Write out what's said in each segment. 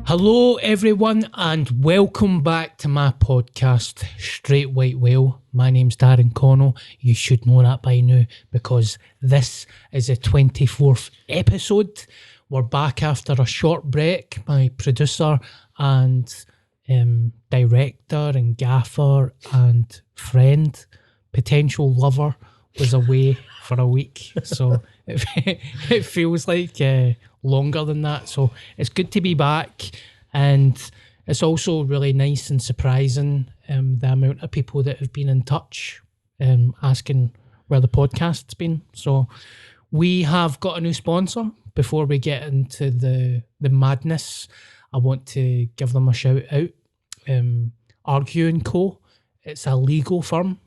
Hello everyone and welcome back to my podcast, Straight White Whale. My name's Darren Connell. You should know that by now because this is the 24th episode. We're back after a short break. My producer and director and gaffer and friend, potential lover, was away for a week. So it feels like longer than that. So it's good to be back. And it's also really nice and surprising the amount of people that have been in touch asking where the podcast's been. So we have got a new sponsor. Before we get into the madness, I want to give them a shout out. Argue & Co. It's a legal firm.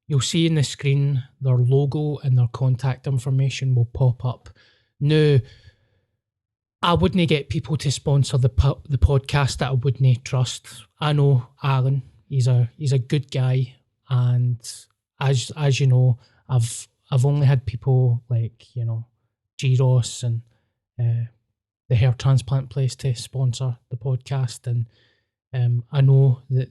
You'll see in the screen their logo and their contact information will pop up. Now, I wouldn't get people to sponsor the podcast that I wouldn't trust. I know Alan, he's a good guy, and as you know, I've only had people like, you know, G-Ross and the hair transplant place to sponsor the podcast, and I know that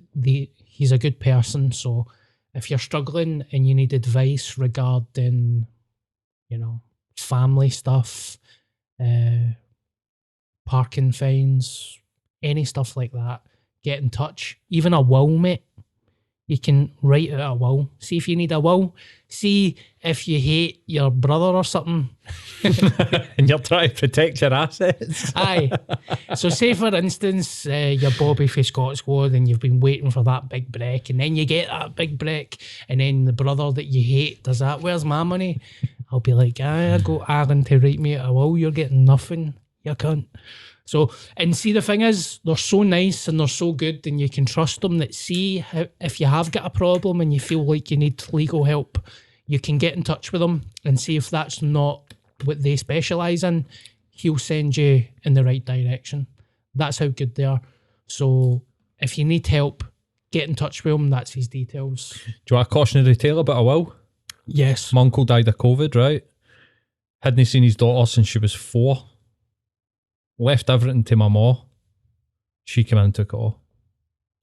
he's a good person. So if you're struggling and you need advice regarding, you know, family stuff, parking fines, any stuff like that, get in touch. Even a will, mate. You can write out a will. See if you need a will. See if you hate your brother or something. And you're trying to protect your assets. Aye. So say, for instance, you're Bobby for Scott Squad and you've been waiting for that big break, and then you get that big break, and then the brother that you hate does that. Where's my money? I'll be like, I got Aaron to write me out a will. You're getting nothing, you cunt. So, and see, the thing is, they're so nice and they're so good, and you can trust them that, see, if you have got a problem and you feel like you need legal help, you can get in touch with them and see if that's not what they specialise in. He'll send you in the right direction. That's how good they are. So if you need help, get in touch with him. That's his details. Do you want a cautionary tale about a will? Yes. My uncle died of COVID, right? Hadn't seen his daughter since she was 4. Left everything to my ma. She came in and took it all.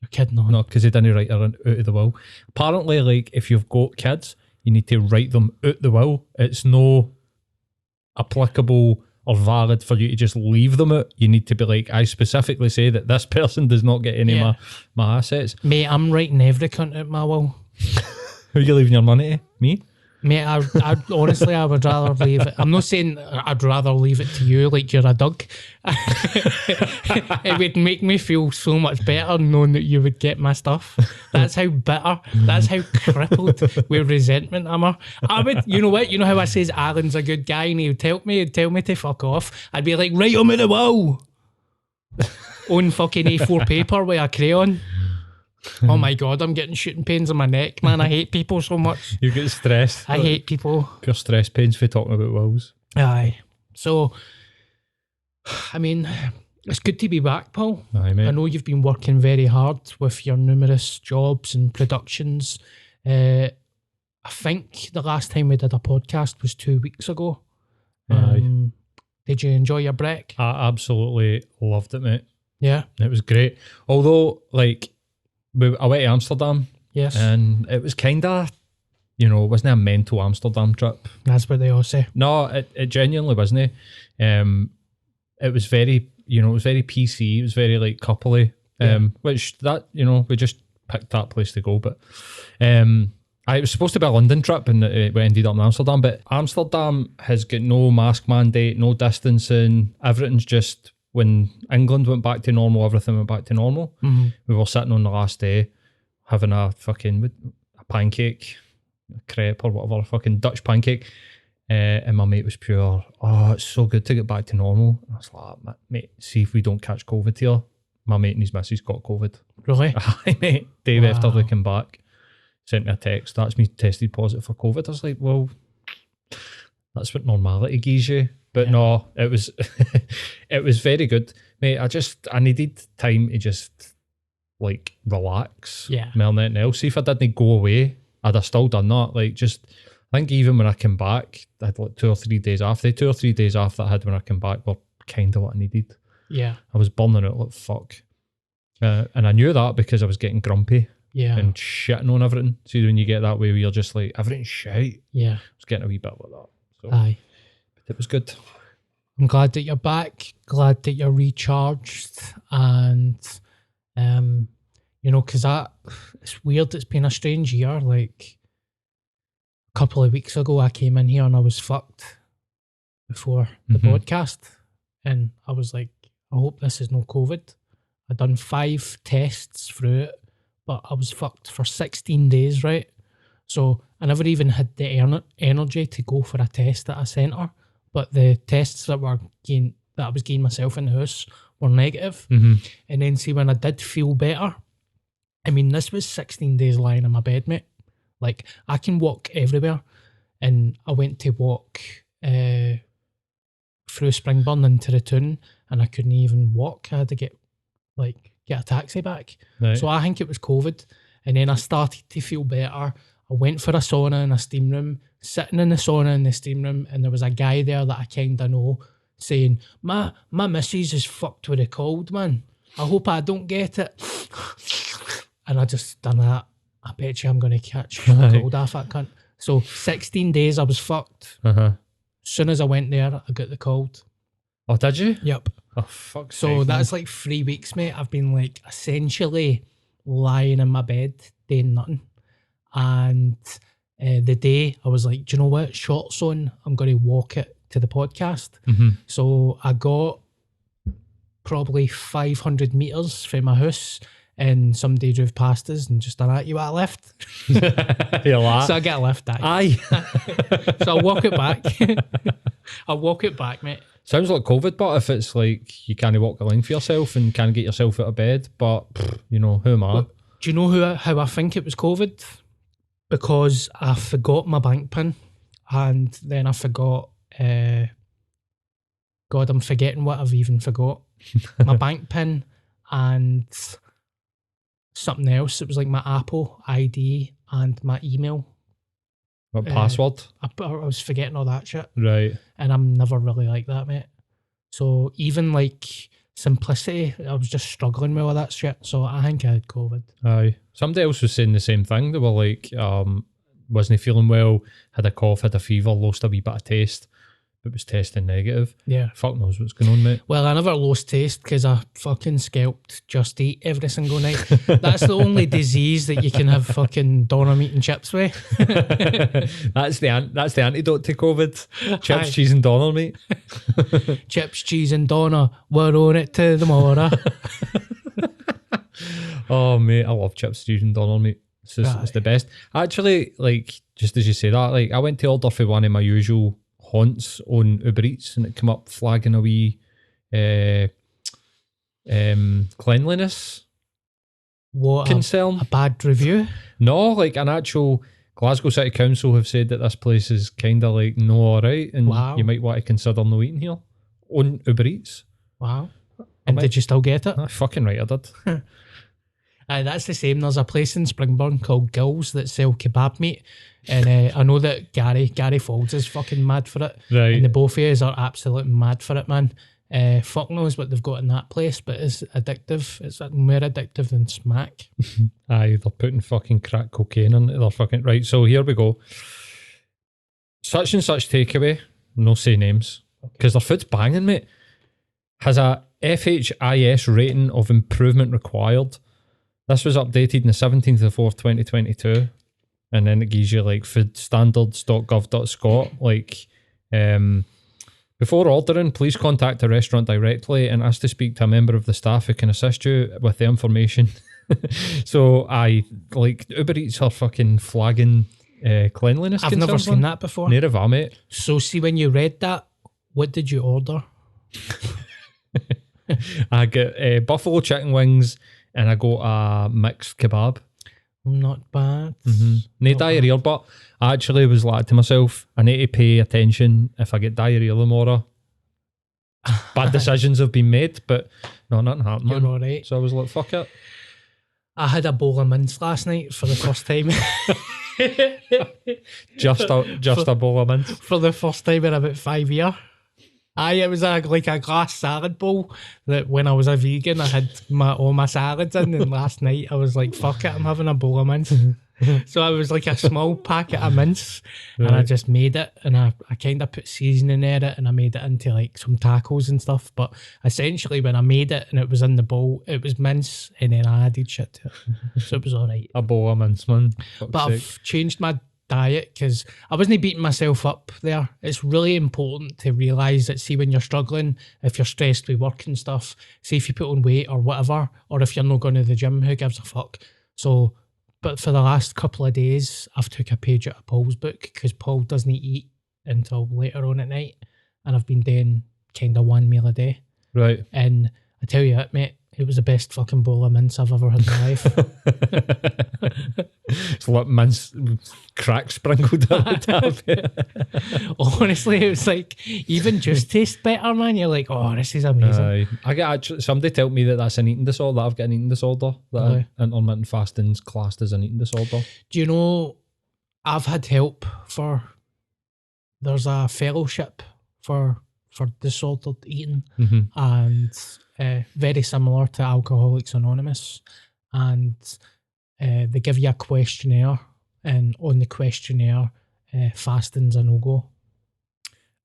You're kidding on. No, because he didn't write her out of the will. Apparently, like, if you've got kids, you need to write them out the will. It's no applicable or valid for you to just leave them out. You need to be like, I specifically say that this person does not get any of my assets. Mate, I'm writing every cunt out my will. Who are you leaving your money to? Me? Mate, I honestly, I would rather leave it. I'm not saying I'd rather leave it to you like you're a dog. It would make me feel so much better knowing that you would get my stuff. That's how bitter, that's how crippled with resentment I would, you know what? You know how I says Alan's a good guy and he'd tell me to fuck off? I'd be like, write him in the will. On fucking A4 paper with a crayon. Oh my God, I'm getting shooting pains in my neck, man. I hate people so much. You get stressed. I hate people. Pure stress pains for talking about wills. Aye. So, I mean, it's good to be back, Paul. Aye, mate. I know you've been working very hard with your numerous jobs and productions. I think the last time we did a podcast was 2 weeks ago. Aye. Did you enjoy your break? I absolutely loved it, mate. Yeah. It was great. Although, like, I went to Amsterdam. Yes. And it was kind of, you know, it wasn't a mental Amsterdam trip. That's what they all say. No, it genuinely wasn't. It was very, you know, it was very PC. It was very, like, coupley. Which, that, you know, we just picked that place to go. But it was supposed to be a London trip, and we ended up in Amsterdam. But Amsterdam has got no mask mandate, no distancing. Everything's just... When England went back to normal, everything went back to normal. Mm-hmm. We were sitting on the last day having a pancake, a crepe or whatever, a fucking Dutch pancake. And my mate was pure, oh, it's so good to get back to normal. I was like, mate, see if we don't catch COVID here. My mate and his missus got COVID. Really? Aye, mate. Day after they came back, sent me a text, that's me tested positive for COVID. I was like, well, that's what normality gives you. But no, it was it was very good. Mate, I needed time to just like relax. Yeah. More than anything else. See, if I didn't go away, I'd have still done that. Like, just, I think even when I came back, I had like 2 or 3 days after. The 2 or 3 days after I had when I came back were kind of what I needed. Yeah. I was burning out like fuck. And I knew that because I was getting grumpy and shitting on everything. See, when you get that way where you're just like, everything's shite. Yeah. I was getting a wee bit like that. So, Aye. but it was good. I'm glad that you're back. Glad that you're recharged. And, you know, because it's weird. It's been a strange year. Like, a couple of weeks ago, I came in here and I was fucked before the podcast. And I was like, I hope this is no COVID. I'd done 5 tests through it, but I was fucked for 16 days, right? So I never even had the energy to go for a test at a centre. But the tests that I was getting myself in the house were negative. And then see, when I did feel better, I mean, this was 16 days lying in my bed, mate. Like, I can walk everywhere. And I went to walk through Springburn into the town, and I couldn't even walk. I had to get a taxi back. Right. So I think it was COVID. And then I started to feel better. I went for a sauna in a steam room, sitting in the sauna in the steam room, and there was a guy there that I kind of know saying, my missus is fucked with a cold, man. I hope I don't get it. And I just done that. I bet you I'm going to catch a cold off that cunt. So 16 days I was fucked. As soon as I went there, I got the cold. Oh, did you? Yep. Oh, fuck. So that's like 3 weeks, mate. I've been like essentially lying in my bed doing nothing. And the day I was like, do you know what? Shorts on. I'm going to walk it to the podcast. So I got probably 500 metres from my house, and somebody drove past us and just done that. You want a lift? So I get a lift. Aye. So I'll walk it back. I'll walk it back, mate. Sounds like COVID, but if it's like you can't walk a line for yourself and can't get yourself out of bed, but you know, who am I? Well, do you know how I think it was COVID? Because I forgot my bank pin, and then I forgot, God, I'm forgetting what I've even forgot. My bank pin and something else. It was like my Apple ID and my email. What password? I was forgetting all that shit. Right. And I'm never really like that, mate. So even like simplicity, I was just struggling with all that shit. So I think I had COVID. Aye. Somebody else was saying the same thing. They were like, wasn't feeling well, had a cough, had a fever, lost a wee bit of taste, but was testing negative. Yeah. Fuck knows what's going on, mate. Well, I never lost taste because I fucking scalped Just Eat every single night. That's the only disease that you can have fucking doner meat and chips with. That's the antidote to COVID. Chips, Aye. cheese and doner meat. Chips, cheese and doner. We're on it to the morrow. Oh, mate, I love chips, cheese and doner meat. It's the best. Actually, like, just as you say that, like, I went to order for one of my usual haunts on Uber Eats, and it came up flagging a wee cleanliness concern. A bad review? No, like an actual Glasgow City Council have said that this place is kind of like no alright, and you might want to consider no eating here on Uber Eats. Wow. And did you still get it? Fucking right, I did. That's the same. There's a place in Springburn called Gills that sell kebab meat, and I know that Gary Folds is fucking mad for it, right? And the both of us are absolutely mad for it, man. Fuck knows what they've got in that place, but it's addictive. It's more addictive than smack. Aye, they're putting fucking crack cocaine in it. They're fucking right. So here we go. Such and such takeaway, no say names, because their food's banging, mate. Has a FHIS rating of improvement required. This was updated on the 17th of the 4th, 2022. And then it gives you like foodstandards.gov.scot. Like, before ordering, please contact the restaurant directly and ask to speak to a member of the staff who can assist you with the information. So, Uber Eats are fucking flagging cleanliness. I've never seen that before. Neither have I, mate. So, see, when you read that, what did you order? I got buffalo chicken wings, and I got a mixed kebab. Not bad. No diarrhea, but I actually was like to myself, I need to pay attention if I get diarrhea tomorrow. Bad decisions have been made, but no, nothing happened. You're alright. So I was like, fuck it. I had a bowl of mince last night for the first time. just a bowl of mince. For the first time in about 5 years. Aye, it was like a glass salad bowl that when I was a vegan, I had all my salads in, and last night I was like, fuck it, I'm having a bowl of mince. So I was like a small packet of mince, and I just made it, and I kind of put seasoning in it, and I made it into like some tacos and stuff. But essentially, when I made it and it was in the bowl, it was mince, and then I added shit to it. So it was all right. A bowl of mince, man. But I've changed my diet because I wasn't beating myself up there. It's really important to realise that, see, when you're struggling, if you're stressed with work and stuff, see if you put on weight or whatever, or if you're not going to the gym, who gives a fuck? So, but for the last couple of days, I've took a page out of Paul's book because Paul doesn't eat until later on at night, and I've been doing kind of one meal a day. Right. And I tell you what, mate, it was the best fucking bowl of mince I've ever had in my life. It's like mince crack sprinkled on the top. Honestly, it was like, even just tastes better, man. You're like, oh, this is amazing. I get actually, somebody told me that that's an eating disorder. I've got an eating disorder. That intermittent fasting's classed as an eating disorder. Do you know, I've had help for, there's a fellowship for disordered eating, and very similar to Alcoholics Anonymous, and they give you a questionnaire, and on the questionnaire, fasting's a no-go.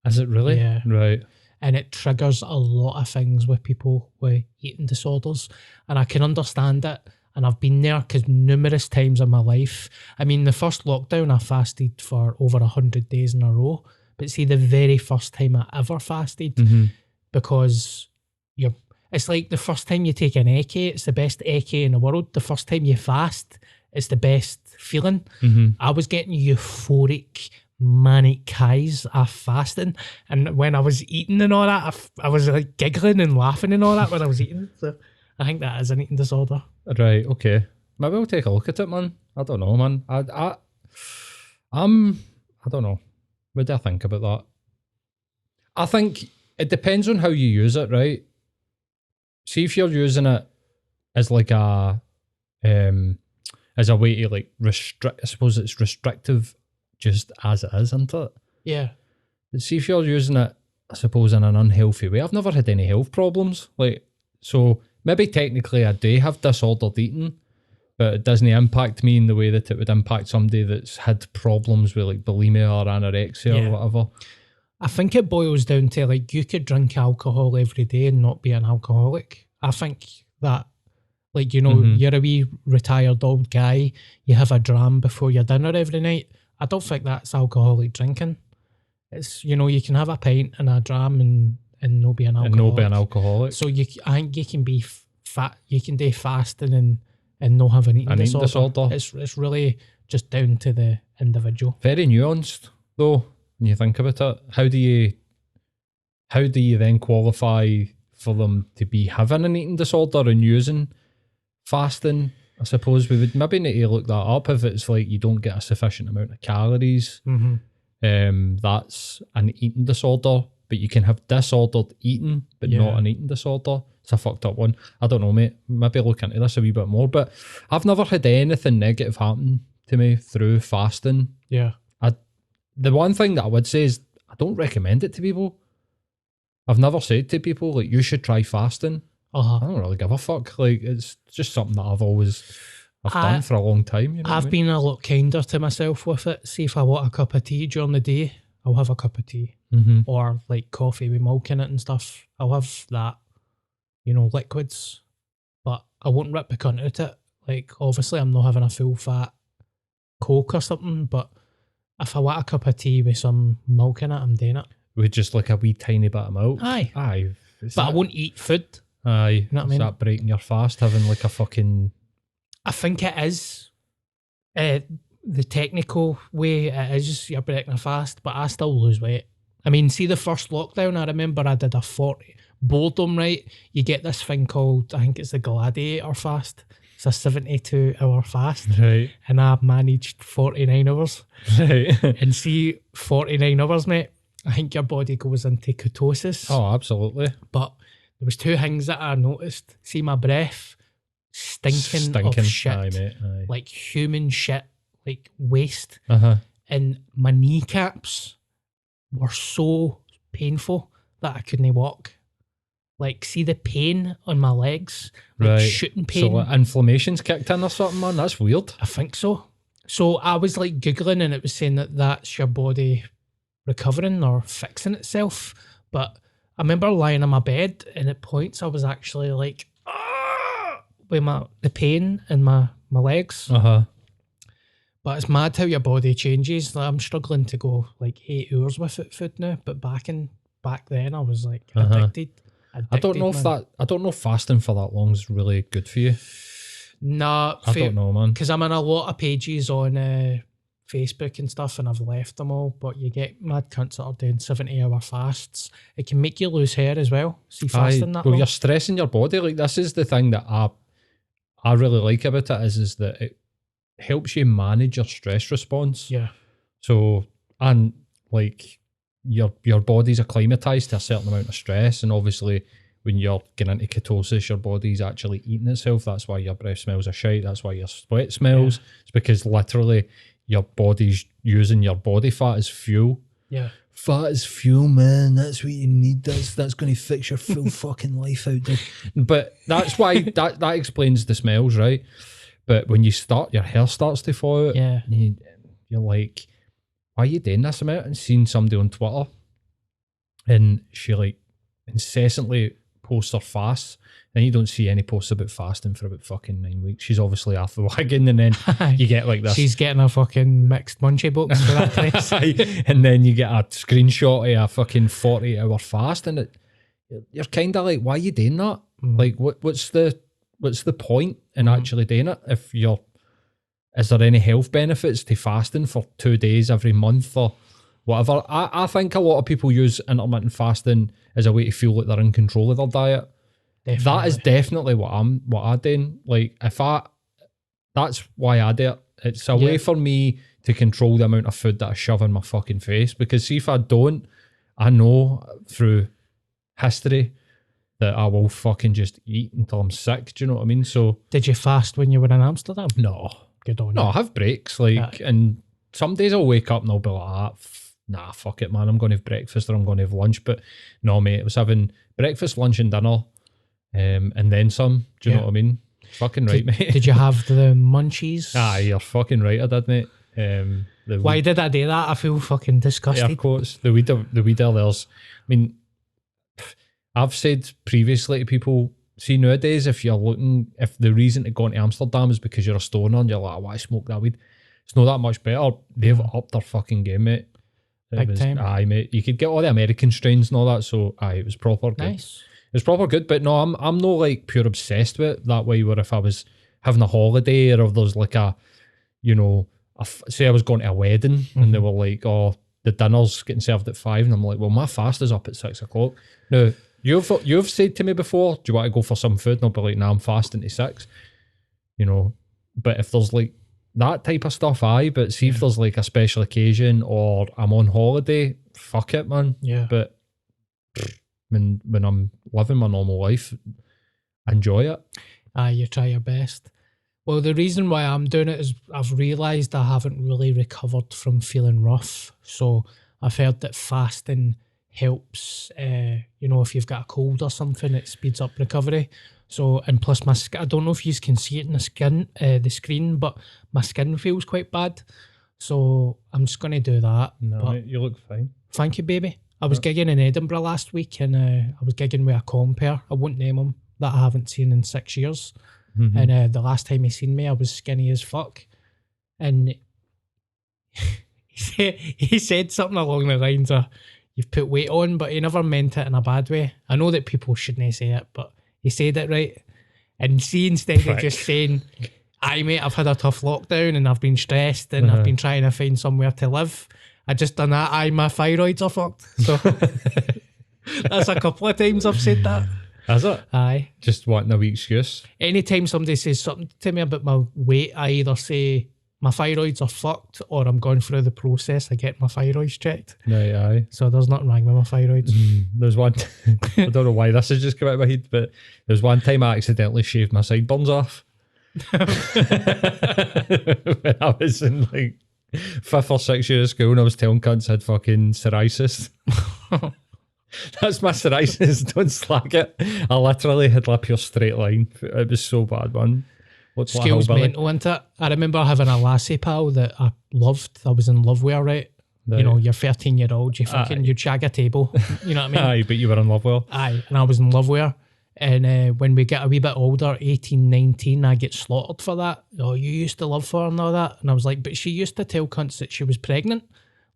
Is it really? Yeah. Right. And it triggers a lot of things with people with eating disorders, and I can understand it, and I've been there because numerous times in my life. I mean, the first lockdown I fasted for over 100 days in a row, but see, the very first time I ever fasted, because it's like the first time you take an Ecce, it's the best Ecce in the world. The first time you fast, it's the best feeling. I was getting euphoric, manic highs of fasting, and when I was eating and all that, I was like giggling and laughing and all that when I was eating. So I think that is an eating disorder. Right. Okay. Maybe I'll take a look at it, man. I don't know, man. I don't know. What do I think about that? I think it depends on how you use it, right? See, if you're using it as like a way to like restrict, I suppose it's restrictive just as it is, isn't it? Yeah. But see, if you're using it, I suppose, in an unhealthy way, I've never had any health problems. Like, so maybe technically I do have disordered eating, but it doesn't impact me in the way that it would impact somebody that's had problems with like bulimia or anorexia or whatever. I think it boils down to, like, you could drink alcohol every day and not be an alcoholic. I think that, like, you know, you're a wee retired old guy, you have a dram before your dinner every night. I don't think that's alcoholic drinking. It's, you know, you can have a pint and a dram and not be an alcoholic. And not be an alcoholic. So I think you can be fat, you can do fasting and not have an eating disorder. It's really just down to the individual. Very nuanced, though. When you think about it, how do you then qualify for them to be having an eating disorder and using fasting? I suppose we would maybe need to look that up. If it's like you don't get a sufficient amount of calories, that's an eating disorder. But you can have disordered eating, but not an eating disorder. It's a fucked up one. I don't know, mate. Maybe look into this a wee bit more. But I've never had anything negative happen to me through fasting. Yeah. The one thing that I would say is I don't recommend it to people. I've never said to people, like, you should try fasting. I don't really give a fuck. Like, it's just something that I've done for a long time. You know I've been a lot kinder to myself with it. See, if I want a cup of tea during the day, I'll have a cup of tea. Or like coffee with milk in it and stuff. I'll have that, you know, liquids. But I won't rip the cunt out it. Like, obviously I'm not having a full fat Coke or something, but if I want a cup of tea with some milk in it, I'm doing it. With just like a wee tiny bit of milk? Aye. But I won't eat food. Aye. You know what I mean? Is that breaking your fast, having like a fucking... I think it is. The technical way it is, you're breaking a fast, but I still lose weight. I mean, see, the first lockdown, I remember I did a 40... Boredom, right? You get this thing called, I think it's the Gladiator fast. It's a 72-hour fast. Right. And I managed 49 hours. Right. And see, 49 hours, mate, I think your body goes into ketosis. Oh, absolutely. But there was two things that I noticed. See, my breath, stinking of shit. Aye, mate. Aye. Like human shit, like waste. And my kneecaps were so painful. that I couldn't walk. Like, see the pain on my legs, like Right. shooting pain. So like, inflammation's kicked in or something, man. That's weird. I think so. So I was like Googling and it was saying that that's your body recovering or fixing itself. But I remember lying on my bed and at points I was actually like, with the pain in my legs. But it's mad how your body changes. Like, I'm struggling to go like 8 hours without food now. But back then I was like addicted. I don't know if fasting for that long is really good for you. Nah, I don't know, man. Because I'm in a lot of pages on Facebook and stuff, and I've left them all. But you get mad cunts that are doing 70-hour fasts. It can make you lose hair as well. See, fasting that long. You're stressing your body. Like, this is the thing that I really like about it is that it helps you manage your stress response. Yeah. So, and like your body's acclimatized to a certain amount of stress, and obviously when you're getting into ketosis, your body's actually eating itself. That's why your breath smells of shite. That's why your sweat smells. Yeah. It's because literally your body's using your body fat as fuel. Yeah. Fat is fuel, man. That's what you need. That's going to fix your full fucking life out there. But that's why that explains the smells, right? But when you start, your hair starts to fall out. Yeah. You're like, why are you doing this amount? And seeing somebody on Twitter and she like incessantly posts her fasts, and you don't see any posts about fasting for about fucking 9 weeks. She's obviously off the wagon, and then you get like this. She's getting a fucking mixed munchie box for that place. And then you get a screenshot of a fucking 40-hour fast, and you're kind of like, why are you doing that? Like, what's the point in actually doing it? Is there any health benefits to fasting for 2 days every month or whatever? I think a lot of people use intermittent fasting as a way to feel like they're in control of their diet. Definitely. That is definitely what I'm doing. Like, that's why I do it. It's a way for me to control the amount of food that I shove in my fucking face. Because see, if I don't, I know through history that I will fucking just eat until I'm sick. Do you know what I mean? So, did you fast when you were in Amsterdam? No. Good on you. No, I have breaks. Like, and some days I'll wake up and I'll be like, nah, fuck it, man. I'm going to have breakfast or I'm going to have lunch. But no, mate, I was having breakfast, lunch and dinner and then some. Do you know what I mean? Fucking right, mate. Did you have the munchies? You're fucking right, I did, mate. Why did I do that? I feel fucking disgusted. Air quotes. The weed there's, I mean, I've said previously to people, see, nowadays, if the reason to go into Amsterdam is because you're a stoner and you're like, why smoke that weed? It's not that much better. They've upped their fucking game, mate. Big time. Aye, mate. You could get all the American strains and all that, so it was proper good. Nice. It was proper good, but no, I'm not like pure obsessed with it that way, where if I was having a holiday or if there's like say I was going to a wedding and they were like, oh, the dinner's getting served at 5, and I'm like, well, my fast is up at 6 o'clock. Now, You've said to me before, do you want to go for some food? And I'll be like, nah, I'm fasting to 6. But if there's like that type of stuff, but see if there's like a special occasion or I'm on holiday, fuck it, man. Yeah. But when I'm living my normal life, enjoy it. You try your best. Well, the reason why I'm doing it is I've realised I haven't really recovered from feeling rough. So I've heard that fasting helps, if you've got a cold or something, it speeds up recovery. So, and plus my skin, I don't know if you can see it in the screen, but my skin feels quite bad. So I'm just going to do that. No, mate, you look fine. Thank you, baby. I was gigging in Edinburgh last week, and I was gigging with a compere. I won't name him, that I haven't seen in 6 years. Mm-hmm. And the last time he seen me, I was skinny as fuck. And he said something along the lines of, you've put weight on, but he never meant it in a bad way. I know that people shouldn't say it, but he said it right. And see, instead of just saying, aye mate, I've had a tough lockdown and I've been stressed and I've been trying to find somewhere to live, I just done that, aye, my thyroids are fucked. So that's a couple of times I've said that. Has it? Aye. Just wanting a wee excuse? Anytime somebody says something to me about my weight, I either say, my thyroids are fucked, or I'm going through the process of getting my thyroids checked. Right, aye. So there's nothing wrong with my thyroids. There's one, I don't know why this has just come out of my head, but there's one time I accidentally shaved my sideburns off. When I was in like 5th or 6th year of school, and I was telling cunts I had fucking psoriasis. That's my psoriasis. Don't slack it. I literally had like a pure straight line. It was so bad, man. School's mental, isn't it? I remember having a lassie pal that I loved. I was in love with her, right? You know, you're 13-year-old, you'd shag a table. You know what I mean? Aye, but you were in love with her. Aye, and I was in love with her. And when we get a wee bit older, 18, 19, I get slaughtered for that. Oh, you used to love her and all that. And I was like, but she used to tell cunts that she was pregnant.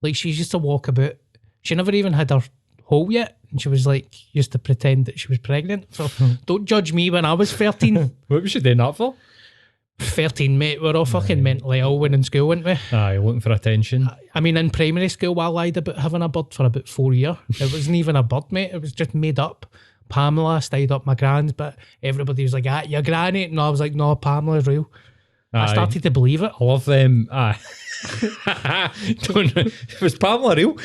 Like, she used to walk about. She never even had her hole yet. And she was like, used to pretend that she was pregnant. So don't judge me when I was 13. What was she doing that for? 13, mate. We're all fucking mentally ill when in school, weren't we? Aye, looking for attention. I mean, in primary school, I lied about having a bird for about 4 years. It wasn't even a bird, mate. It was just made up. Pamela stayed up my gran's, but everybody was like, your granny. And I was like, no, Pamela's real. Aye. I started to believe it. I love them. Was Pamela real?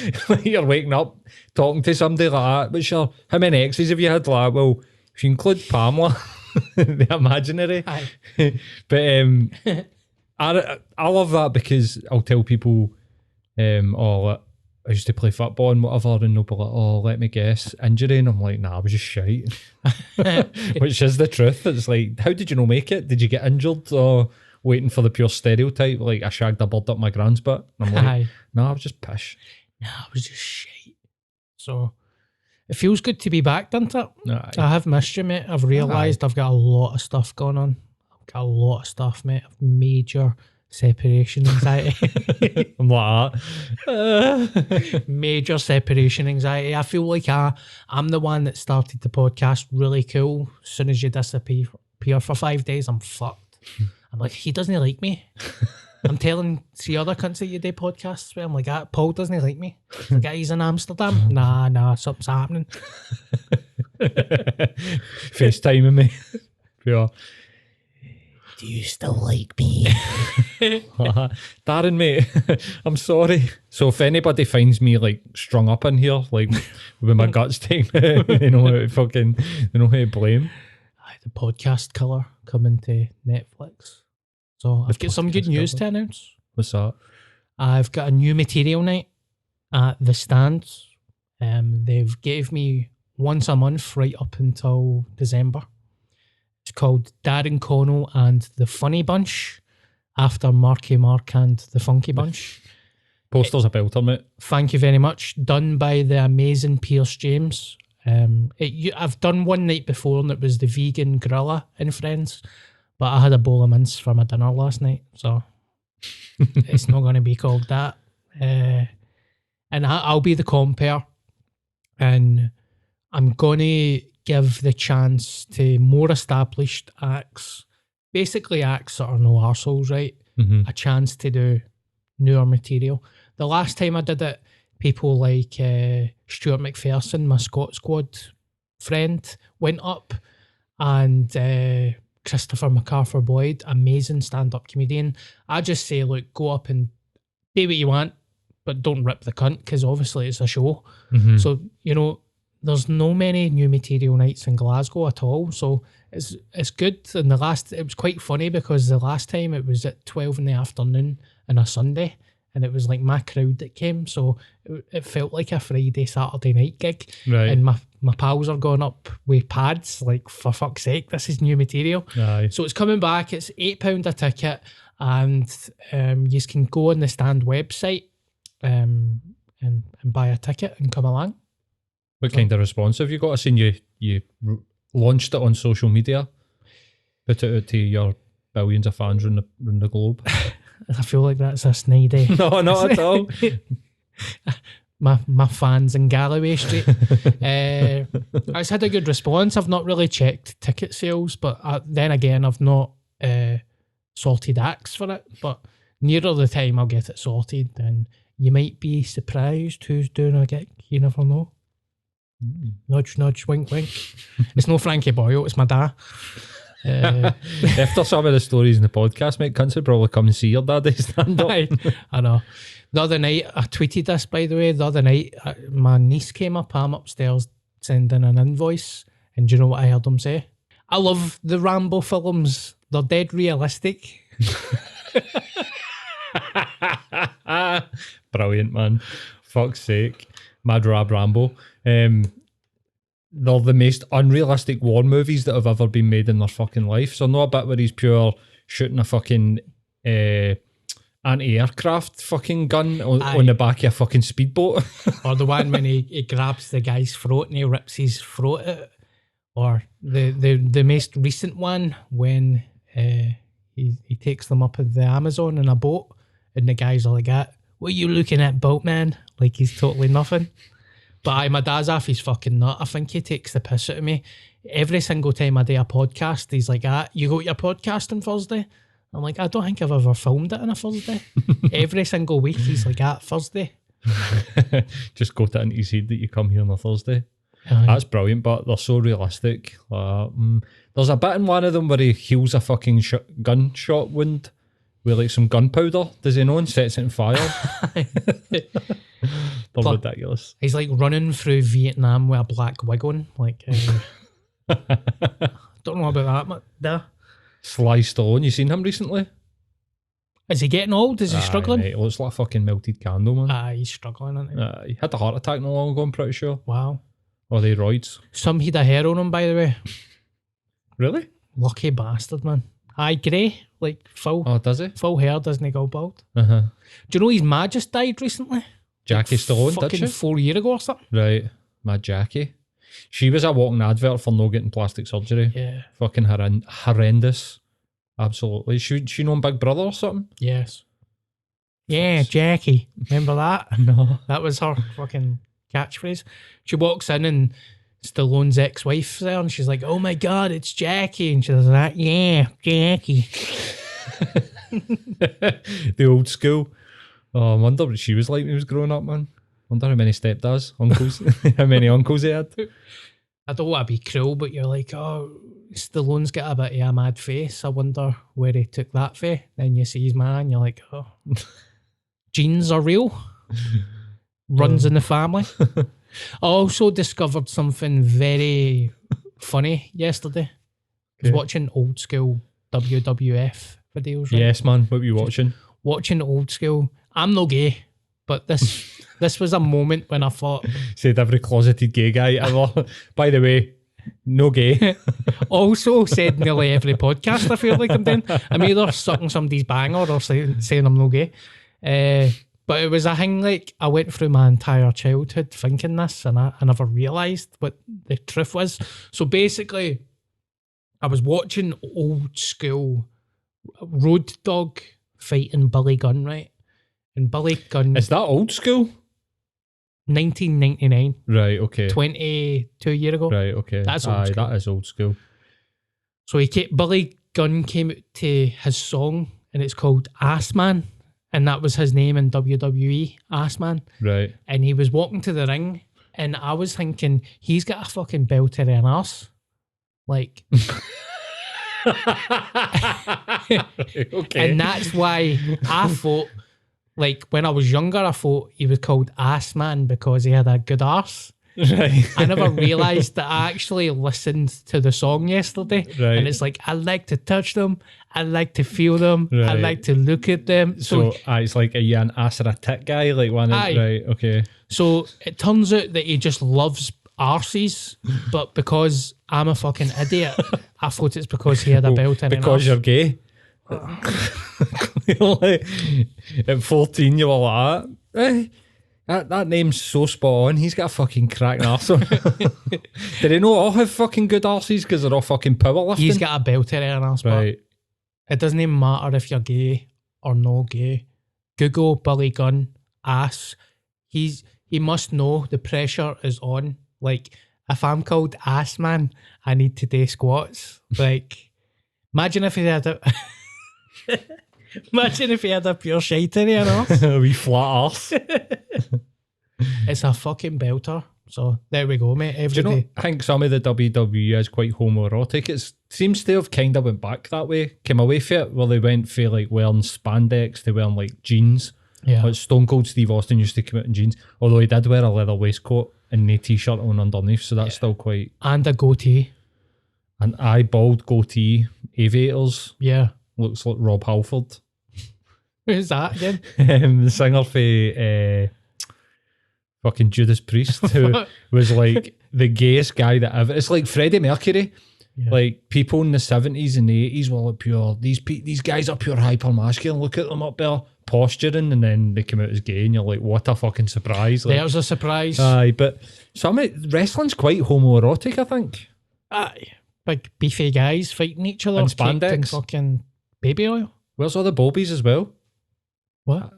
You're waking up talking to somebody like that. How many exes have you had? Like, well, if you include Pamela, the imaginary. Aye. But I love that because I'll tell people, I used to play football and whatever, and they'll be like, oh, let me guess, injury. And I'm like, nah, I was just shite. Which is the truth. It's like, how did you not make it? Did you get injured? Or waiting for the pure stereotype, like I shagged a bird up my gran's butt? And I'm like, no, I was just pish. No, I was just shite. So it feels good to be back, doesn't it? Aye. I have missed you, mate. I've realised I've got a lot of stuff going on. I've got a lot of stuff, mate. I've major separation anxiety. I'm like that. Major separation anxiety. I feel like I'm the one that started the podcast really cool. As soon as you disappear for 5 days, I'm fucked. I'm like, he doesn't like me. I'm telling the other cunts that you do podcasts with, I'm like, Paul doesn't like me. The guy's in Amsterdam. Nah, something's happening. FaceTiming me. Yeah. Do you still like me? Darren, mate, I'm sorry. So if anybody finds me like strung up in here, like with my guts taken, they know how to blame. The podcast killer coming to Netflix. So I've got some good news to announce. What's that? I've got a new material night at The Stand. They've gave me once a month right up until December. It's called Darren Connell and the Funny Bunch, after Marky Mark and the Funky Bunch. Poster's a belter, mate. Thank you very much. Done by the amazing Pierce James. I've done one night before, and it was the vegan gorilla in Friends, but I had a bowl of mince for my dinner last night, so it's not going to be called that. And I'll be the compere, and I'm going to give the chance to more established acts, basically acts that are no arseholes, right? Mm-hmm. A chance to do newer material. The last time I did it, people like Stuart McPherson, my Scott Squad friend, went up, and Christopher MacArthur Boyd, amazing stand-up comedian. I just say, look, go up and do what you want, but don't rip the cunt, because obviously it's a show. Mm-hmm. So, there's no many new material nights in Glasgow at all, so it's good. And it was quite funny because the last time it was at 12 in the afternoon on a Sunday, and it was like my crowd that came, so it felt like a Friday, Saturday night gig. Right. And my pals are going up with pads, like, for fuck's sake, this is new material. Aye. So it's coming back. It's £8 a ticket, and you can go on the Stand website and buy a ticket and come along. What kind of response have you got? I seen you launched it on social media, put it out to your billions of fans around the globe. I feel like that's a snidey. No, not at all. my fans in Galloway Street. It's had a good response. I've not really checked ticket sales, but then again, I've not sorted acts for it. But nearer the time I'll get it sorted, and you might be surprised who's doing a gig. You never know. Nudge, nudge, wink, wink. It's no Frankie Boyle, it's my dad. After some of the stories in the podcast, mate, cunts would probably come and see your daddy stand up. I know. The other night, I tweeted this, by the way. The other night, my niece came up. I'm upstairs sending an invoice, and do you know what I heard him say? I love the Rambo films. They're dead realistic. Brilliant, man. Fuck's sake. Mad Rab Rambo. they're the most unrealistic war movies that have ever been made in their fucking life. So not a bit where he's pure shooting a fucking anti-aircraft fucking gun on the back of a fucking speedboat. Or the one when he grabs the guy's throat and he rips his throat out. Or the most recent one when he takes them up in the Amazon in a boat and the guys are like, what are you looking at, boatman? Like he's totally nothing. But my dad's off his fucking nut. I think he takes the piss out of me. Every single time I do a podcast, he's like, you got your podcast on Thursday? I'm like, I don't think I've ever filmed it on a Thursday. Every single week, he's like, Thursday. Just got it into his head that you come here on a Thursday. That's brilliant, but they're so realistic. There's a bit in one of them where he heals a fucking gunshot wound with like some gunpowder, does he know, and sets it on fire. They're ridiculous. He's like running through Vietnam with a black wig on. Like, don't know about that, there. Sly Stallone, you seen him recently? Is he getting old? Is he struggling? Mate, looks like a fucking melted candle, man. He's struggling, isn't he? He had a heart attack not long ago, I'm pretty sure. Wow. Or they roids. Some he'd a hair on him, by the way. Really? Lucky bastard, man. Grey, like full. Oh, does he? Full hair, doesn't he go bald? Uh-huh. Do you know his ma just died recently? Jackie Stallone, did she? Fucking 4 years ago or something. Right. Mad Jackie. She was a walking advert for no getting plastic surgery. Yeah. Fucking horrendous. Absolutely. She known Big Brother or something? Yes. Yeah, Jackie. Remember that? No. That was her fucking catchphrase. She walks in and Stallone's ex-wife's there and she's like, oh my God, it's Jackie. And she does that. Yeah, Jackie. The old school. Oh, I wonder what she was like when he was growing up, man. Wonder how many stepdads, uncles, how many uncles he had. I don't want to be cruel, but you're like, Stallone's got a bit of a mad face. I wonder where he took that for. Then you see his man, you're like, genes are real. Runs in the family. I also discovered something very funny yesterday. I was watching old school WWF videos. Right? Yes, man. What were you watching? Watching old school. I'm no gay, but this was a moment when I thought... Said every closeted gay guy ever. By the way, no gay. Also said nearly every podcast I feel like I'm doing. I'm either sucking somebody's banger or saying I'm no gay. But it was a thing like I went through my entire childhood thinking this and I never realised what the truth was. So basically, I was watching old school Road Dogg fighting Billy Gunn, right? And Billy Gunn... Is that old school? 1999. Right, okay. 22 years ago. Right, okay. That's old school. That is old school. So Billy Gunn came out to his song and it's called Ass Man. And that was his name in WWE, Ass Man. Right. And he was walking to the ring and I was thinking, he's got a fucking belter and ass. Like... Okay. And that's why I thought, like when I was younger, I thought he was called Ass Man because he had a good arse. Right. I never realised that I actually listened to the song yesterday. Right. And it's like, I like to touch them, I like to feel them, I Right. like to look at them. So it's like, are you an ass or a tit guy? Like one of, right, okay. So it turns out that he just loves arses, but because I'm a fucking idiot, I thought it's because he had a belt in Because you're gay. Clearly, at 14 you were like, that name's so spot on. He's got a fucking cracking arsehole. Did he not all have fucking good arses because they're all fucking powerlifting? He's got a belter in an arse, right. But it doesn't even matter if you're gay or no gay. Google Billy Gunn ass. He must know the pressure is on. Like, if I'm called Ass Man, I need to do squats. Like, imagine if he had a... Imagine if he had a pure shite in his arse. A wee flat arse. It's a fucking belter. So, there we go, mate. Every day. I think some of the WWE is quite homoerotic. It seems to have kind of went back that way. Came away from it, where they went for like wearing spandex, they wearing like jeans. Yeah. Like Stone Cold Steve Austin used to come out in jeans, although he did wear a leather waistcoat and no t-shirt on underneath, so that's still quite... And a goatee. An eyeballed goatee, aviators. Yeah. Looks like Rob Halford. Who's that again? The singer for fucking Judas Priest, who was like the gayest guy that ever. It's like Freddie Mercury. Yeah. Like people in the 70s and the 80s were like pure. These guys are pure hyper masculine. Look at them up there posturing, and then they come out as gay, and you're like, what a fucking surprise! Like, There's a surprise. aye, but wrestling's quite homoerotic, I think. Aye. Big beefy guys fighting each other. And caked in spandex. fucking baby oil. Where's all the Bobbies as well? What?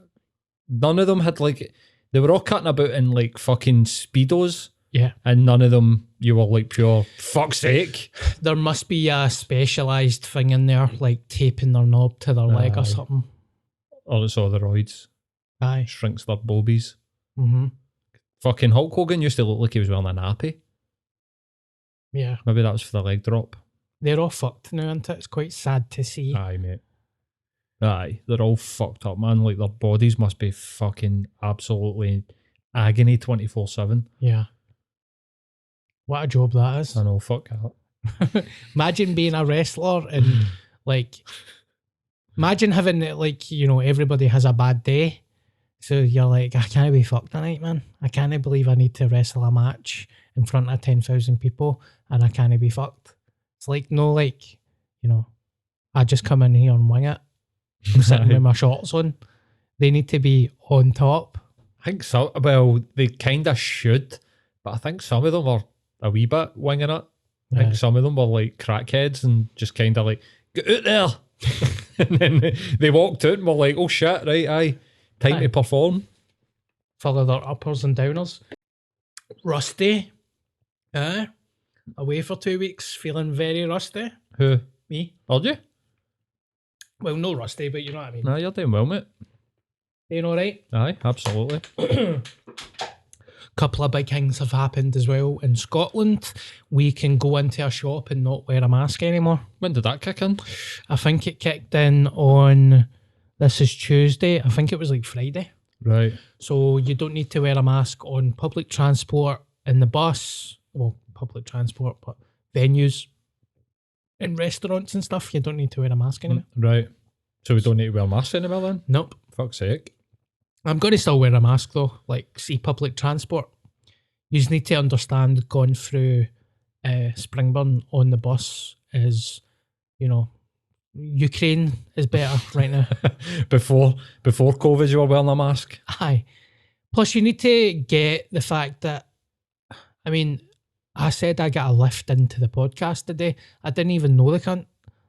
None of them had like. They were all cutting about in like fucking Speedos. Yeah. And none of them, you were like pure, fuck's sake. There must be a specialised thing in there, like taping their knob to their leg Aye. or something. Or it's all the roids. Aye. Shrinks their Bobbies. Mm-hmm. Fucking Hulk Hogan used to look like he was wearing a nappy. Yeah. Maybe that was for the leg drop. They're all fucked now, isn't it? It's quite sad to see. Aye, mate. Aye, they're all fucked up, man. Like, their bodies must be fucking absolutely agony 24/7. Yeah. What a job that is. I know, fuck that. Imagine being a wrestler and like, imagine having it like, you know, everybody has a bad day. So you're like, I can't be fucked tonight, man. I can't believe I need to wrestle a match in front of 10,000 people and I can't be fucked. It's like, no, like, you know, I just come in here and wing it. I'm sitting with my shorts on. They need to be on top. I think so. Well, they kind of should, but I think some of them are a wee bit winging it. I think some of them were like crackheads and just kind of like, get out there. And then they walked out and were like, oh shit, right, aye, time to perform. Full of their uppers and downers. Rusty. Away for 2 weeks, feeling very rusty. Who? Me. Are you? Well, no rusty, but you know what I mean. No, you're doing well, mate. Doing all right? Aye, absolutely. Couple of big things have happened as well. In Scotland, we can go into a shop and not wear a mask anymore. When did that kick in? I think it kicked in on, this is Tuesday, I think it was like Friday. Right. So you don't need to wear a mask on public transport, in the bus, well, public transport, but venues, in restaurants and stuff, you don't need to wear a mask anymore. Right. So we don't need to wear masks anymore then? Nope. Fuck's sake. I'm going to still wear a mask though, like see public transport. You just need to understand going through Springburn on the bus is, you know, Ukraine is better right now. Before COVID, you were wearing a mask? Aye. Plus you need to get the fact that, I mean, I said I got a lift into the podcast today. I didn't even know the cunt.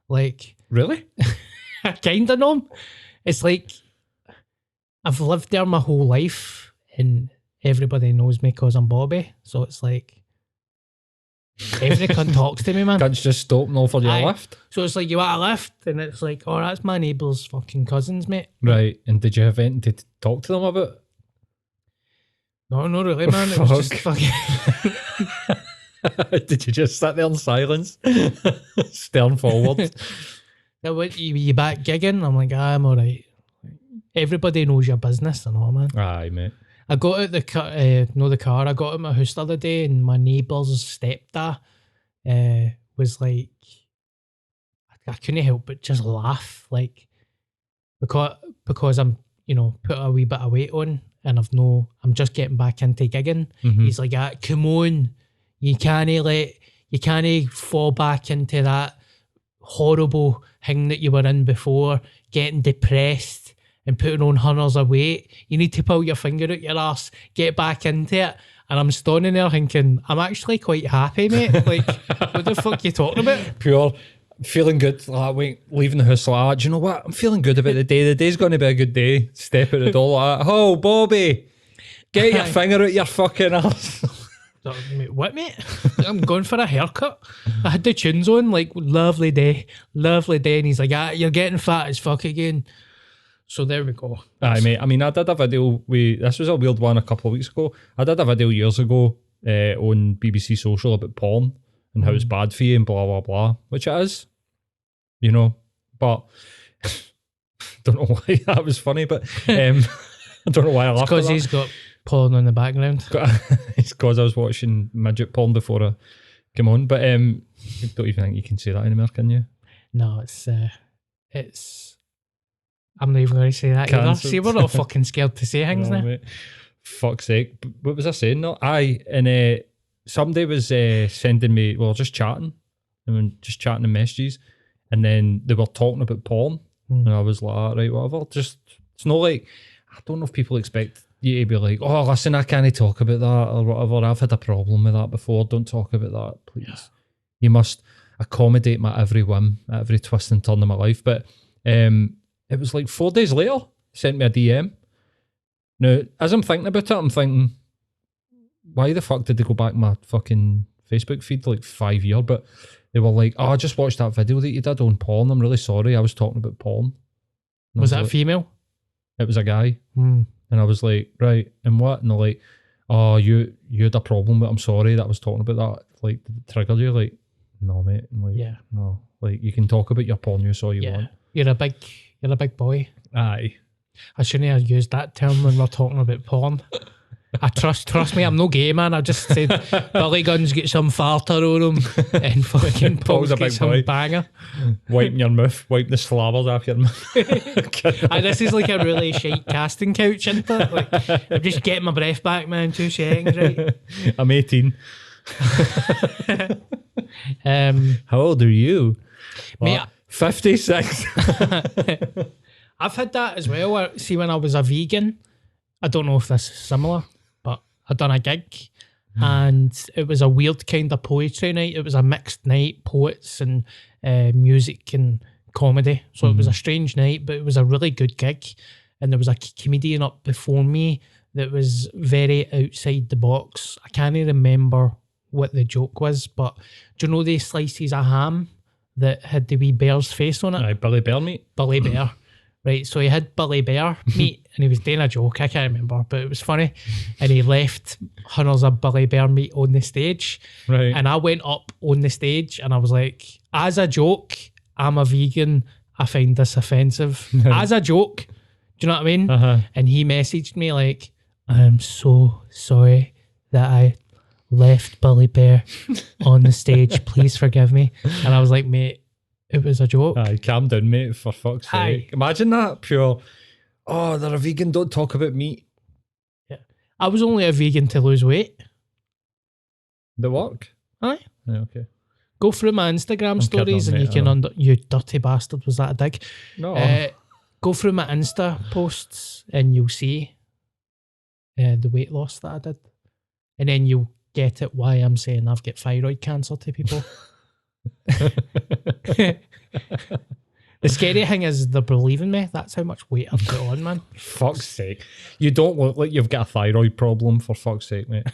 Like, really? I kind of know him. It's like, I've lived there my whole life and everybody knows me because I'm Bobby. So it's like, every cunt talks to me, man. Can't you just stop and offer you a lift? So it's like, you want a lift? And it's like, oh, that's my neighbour's fucking cousins, mate. Right. And did you have anything to talk to them about? No, not really, man. It was just fucking... Did you just sit there in silence? Stern forward. You back gigging? I'm like, I'm all right. Everybody knows your business and all, man. Aye, mate. I got out the car, I got out my house the other day and my neighbour's stepdad was like, I couldn't help but just laugh, like, because I'm, you know, put a wee bit of weight on and I'm just getting back into gigging. Mm-hmm. He's like, come on, you can't fall back into that horrible thing that you were in before, getting depressed and putting on hundreds of weight. You need to pull your finger out your arse, get back into it. And I'm standing there thinking, I'm actually quite happy, mate. Like, what the fuck you talking about? Pure feeling good. Like, wait, leaving the house like that. Do you know what? I'm feeling good about the day. The day's going to be a good day. Step out the door like that. Oh, Bobby, get your finger out your fucking arse. What, mate? I'm going for a haircut. I had the tunes on, like, lovely day. And he's like, you're getting fat as fuck again. So there we go. Aye, mate. I mean, I did a video. This was a weird one a couple of weeks ago. I did a video years ago on BBC Social about porn and how it's bad for you and blah, blah, blah, which it is, you know. But don't know why that was funny, but I don't know why I laughed at that. Because he's got porn in the background. It's because I was watching midget porn before I came on. But I don't even think you can say that anymore, can you? No, it's... I'm not even going to say that either. Cancelled. See, we're not fucking scared to say things now. Mate. fuck's sake. What was I saying? No, and somebody was sending me, just chatting. I mean, just chatting in messages. And then they were talking about porn. And I was like, right, whatever. Just, it's not like, I don't know if people expect you to be like, oh, listen, I can't talk about that or whatever. I've had a problem with that before. Don't talk about that, please. Yeah. You must accommodate my every whim, every twist and turn of my life. But it was like 4 days later, sent me a DM. Now, as I'm thinking about it, I'm thinking, why the fuck did they go back my fucking Facebook feed like 5 years? But they were like, oh, I just watched that video that you did on porn. I'm really sorry. I was talking about porn. And was that like, a female? It was a guy. And I was like, right, and what? And they're like, oh, you had a problem, but I'm sorry that I was talking about that. Like, did it trigger you? Like, no, mate. I'm like, yeah. No. Like, you can talk about your porn use all you want. You're a big boy. Aye. I shouldn't have used that term when we're talking about porn. I trust me, I'm no gay, man. I just said Billy Gunn's get some farter on him and fucking Paul's get some boy. Banger. Wiping your mouth, wiping the slabbers off your mouth. This is like a really shite casting couch, isn't it? Like, I'm just getting my breath back, man, 2 seconds, right? I'm 18. How old are you? Mate, 56. I've had that as well. See, when I was a vegan, I don't know if this is similar, but I done a gig and it was a weird kind of poetry night. It was a mixed night, poets and music and comedy. So it was a strange night, but it was a really good gig. And there was a comedian up before me that was very outside the box. I can't remember what the joke was, but do you know the slices of ham that had the wee bear's face on it? Aye, Billy Bear meat. Billy Bear. Right, so he had Billy Bear meat and he was doing a joke, I can't remember, but it was funny. And he left hundreds of Billy Bear meat on the stage. Right. And I went up on the stage and I was like, as a joke, I'm a vegan, I find this offensive. As a joke, do you know what I mean? And he messaged me like, I'm so sorry that I left Billy Bear on the stage. Please forgive me. And I was like, mate, it was a joke. Aye, calm down, mate, for fuck's sake. Aye. Imagine that, pure, oh, they're a vegan, don't talk about meat. Yeah. I was only a vegan to lose weight. The work? Aye. Yeah, okay. Go through my Instagram stories and you can you dirty bastard, was that a dig? No. Go through my Insta posts and you'll see the weight loss that I did. And then you'll get it why I'm saying I've got thyroid cancer to people. The scary thing is they're believing me. That's how much weight I've put on, man. Fuck's sake. You don't look like you've got a thyroid problem, for fuck's sake, mate.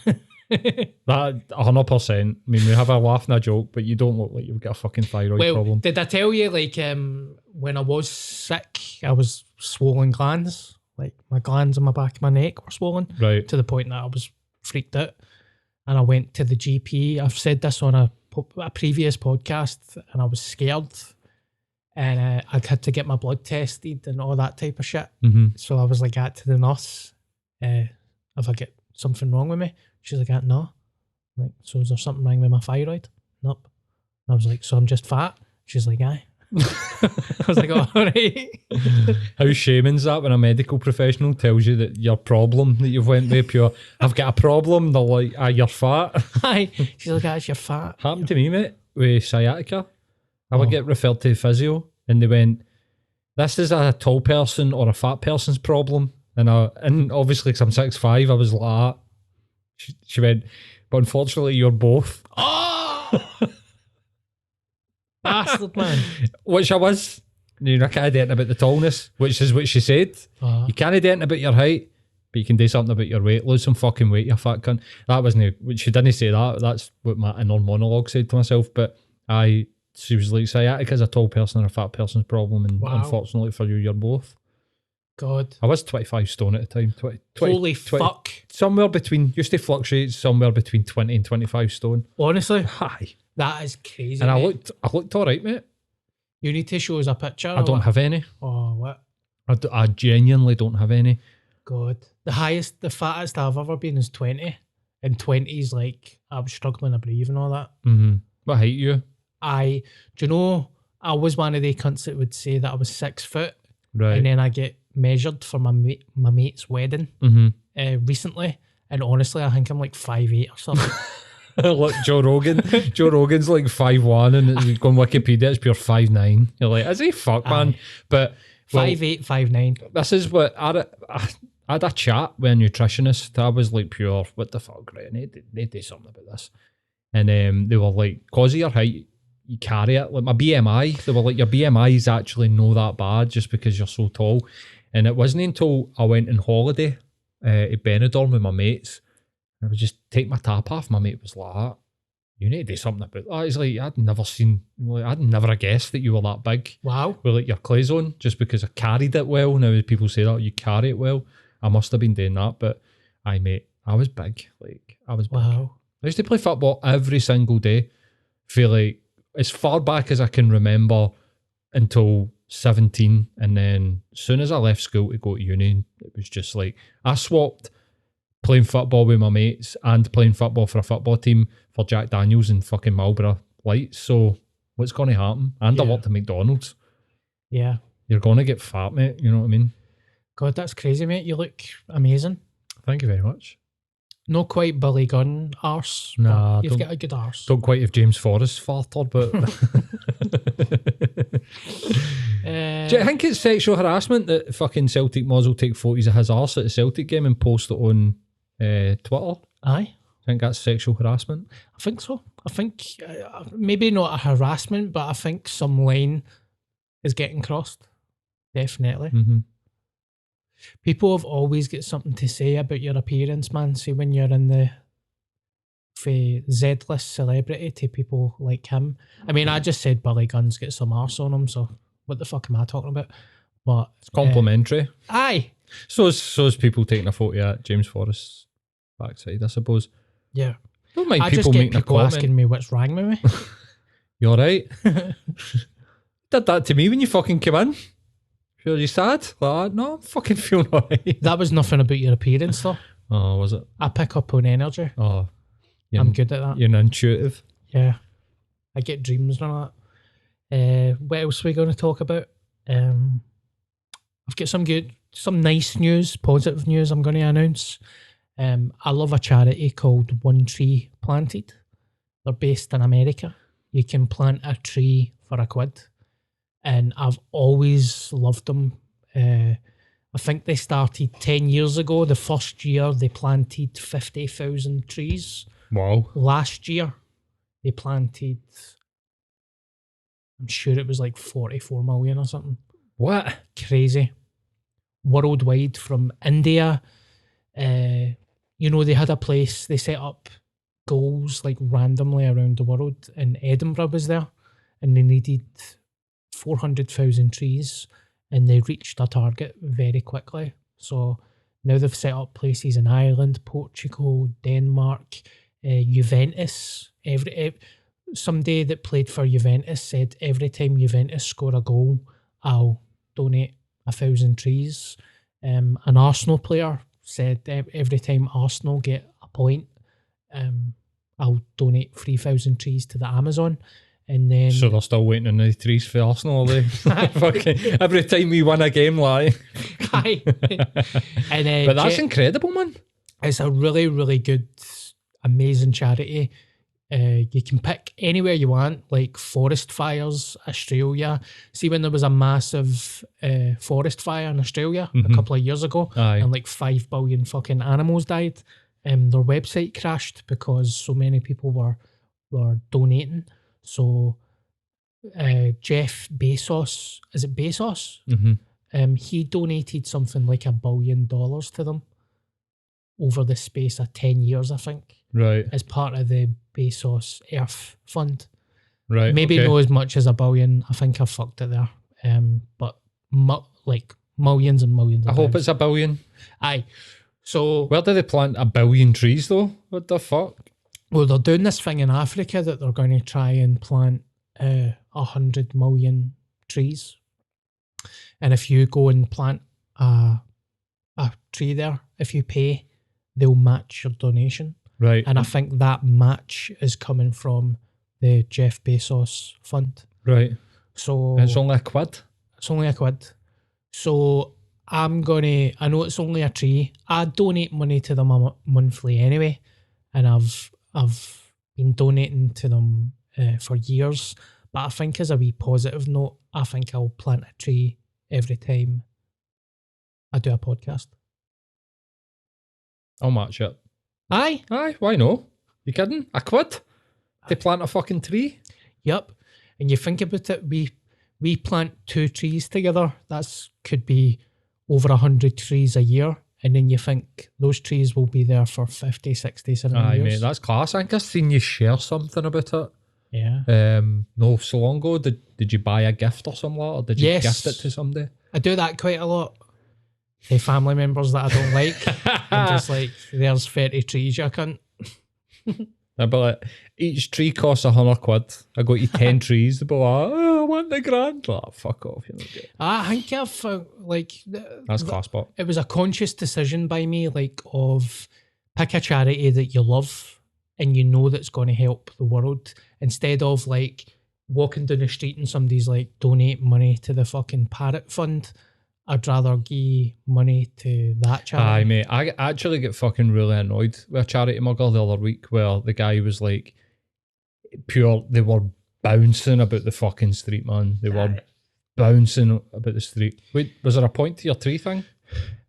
That 100%. I mean, we have a laugh and a joke, but you don't look like you've got a fucking thyroid problem. Did I tell you, like, when I was sick, I was swollen glands. Like, my glands on my back of my neck were swollen. Right. To the point that I was freaked out. And I went to the GP. I've said this on a previous podcast, and I was scared. And I'd had to get my blood tested and all that type of shit. So I was like, to the nurse, if I get something wrong with me. She's like, no. I'm like, so is there something wrong with my thyroid? Nope. And I was like, so I'm just fat? She's like, aye. I was like, oh, all right. How shaming's that when a medical professional tells you that your problem that you've went with pure, I've got a problem, they're like, you're fat. Aye. She's like, you're fat. Happened to me, mate, with sciatica. I would get referred to physio and they went, this is a tall person or a fat person's problem. And obviously, because I'm 6'5", I was like, ah. She went, but unfortunately, you're both. Oh! Bastard, man. Which I was. You know, I can't do anything about the tallness, which is what she said. You can't do anything about your height, but you can do something about your weight. Lose some fucking weight, you fat cunt. That wasn't, she didn't say that. That's what my inner monologue said to myself. But she was like, sciatica's a tall person or a fat person's problem, and unfortunately for you, you're both. God. I was 25 stone at the time. 20, Holy 20, fuck. Somewhere between, used to fluctuate somewhere between 20 and 25 stone. Honestly? Aye. That is crazy. And mate. I looked all right, mate. You need to show us a picture. I don't have any. Oh, what? I genuinely don't have any. God. The fattest I've ever been is 20. And 20 is like, I was struggling to breathe and all that. What height are you? Do you know, I was one of the cunts that would say that I was 6 foot. Right. And then I get measured for my mate's wedding recently, and honestly, I think I'm like 5'8" or something. Look, Joe Rogan. Joe Rogan's like 5'1", and it's going Wikipedia, it's pure 5'9". You're like, is he? Fuck, man. But 5'8", 5'9". this is what I had a chat with a nutritionist. I was like, pure, what the fuck, right? I need to do something about this. And they were like, cause of your height, you carry it. Like my BMI, they were like, your BMI is actually not that bad just because you're so tall. And it wasn't until I went on holiday to Benidorm with my mates, I would just take my top off. My mate was like, you need to do something about that. He's like, I'd never have guessed that you were that big. Wow. With like your clothes on, just because I carried it well. Now people say that you carry it well. I must have been doing that, but mate, I was big. Like, I was big. Wow. I used to play football every single day. Feel like as far back as I can remember until 17, and then as soon as I left school to go to uni, it was just like I swapped playing football with my mates and playing football for a football team for Jack Daniels and fucking Marlboro Lights. So what's going to happen? And I worked at McDonald's. Yeah. You're going to get fat, mate. You know what I mean? God, that's crazy, mate. You look amazing. Thank you very much. Not quite Billy Gunn arse. Nah, you've got a good arse. Don't quite have James Forrest farted, but do you think it's sexual harassment that fucking Celtic Moz will take photos of his arse at a Celtic game and post it on Twitter? Aye. I think that's sexual harassment. I think so. I think maybe not a harassment, but I think some line is getting crossed. Definitely. Mm-hmm. People have always got something to say about your appearance, man. See, when you're in the Z-list celebrity to people like him. I mean, I just said Billy Gunn's got some arse on him, so what the fuck am I talking about? But it's complimentary. Aye. So is people taking a photo at James Forrest's backside, I suppose. Yeah. Don't mind I people just get making people a asking me what's wrong with me. You alright? Did that to me when you fucking came in. Feel you sad? Like, no, I'm fucking feeling alright. That was nothing about your appearance, though. Oh, was it? I pick up on energy. Oh, I'm good at that. You're an intuitive. Yeah. I get dreams and all that. What else are we going to talk about? I've got some nice news, positive news I'm going to announce. I love a charity called One Tree Planted. They're based in America. You can plant a tree for £1. And I've always loved them. I think they started 10 years ago. The first year they planted 50,000 trees. Wow. Last year they planted, I'm sure it was like 44 million or something. What? Crazy. Worldwide, from India. They had a place, they set up goals like randomly around the world, and Edinburgh was there, and they needed 400,000 trees, and they reached their target very quickly. So now they've set up places in Ireland, Portugal, Denmark, Juventus. Somebody that played for Juventus said every time Juventus score a goal, I'll donate 1,000 trees. An Arsenal player said every time Arsenal get a point, I'll donate 3,000 trees to the Amazon. And then, so they're still waiting on the trees for Arsenal, are they? Fucking every time we win a game, like. Aye. And, but that's incredible, man. It's a really, really good, amazing charity. You can pick anywhere you want, like forest fires, Australia. See, when there was a massive forest fire in Australia a couple of years ago, and like 5 billion fucking animals died, their website crashed because so many people were donating. So Jeff Bezos, is it Bezos? Mm-hmm. He donated something like $1 billion to them over the space of 10 years, I think. Right. As part of the Bezos Earth Fund. Right. Maybe not as much as $1 billion. I think I fucked it there. But like millions and millions of I hope pounds. it's $1 billion. Aye. So where do they plant 1 billion trees though? What the fuck? Well, they're doing this thing in Africa that they're going to try and plant 100 million trees. And if you go and plant a tree there, if you pay, they'll match your donation. Right. And I think that match is coming from the Jeff Bezos fund. Right. So it's only £1. It's only £1. So I'm gonna. I know it's only a tree. I donate money to them monthly anyway, and I've been donating to them for years. But I think as a wee positive note, I think I'll plant a tree every time I do a podcast. I'll match it. Aye. Aye, why no? You kidding? A quid? To plant a fucking tree? Yep. And you think about it, we plant 2 trees together. That's could be over 100 trees a year. And then you think those trees will be there for 50, 60, 70 Aye, years. mate, that's class. I think I've seen you share something about it. Yeah. No, so long ago, did you buy a gift or something like that? Or did you Yes. gift it to somebody? I do that quite a lot. To family members that I don't like. I'm just like, there's 30 trees, you cunt. I'd be like, each tree costs 100 quid. I got you 10 trees. They'd be like, oh, I want the grand. Like, fuck off. You know, I think I've, that's class, but it was a conscious decision by me, like, of pick a charity that you love and you know that's going to help the world, instead of, like, walking down the street and somebody's like, donate money to the fucking parrot fund. I'd rather give money to that charity. aye, mate. I actually get fucking really annoyed with a charity mugger the other week where the guy was like, they were bouncing about the fucking street, man. They were bouncing about the street. Wait, was there a point to your tree thing?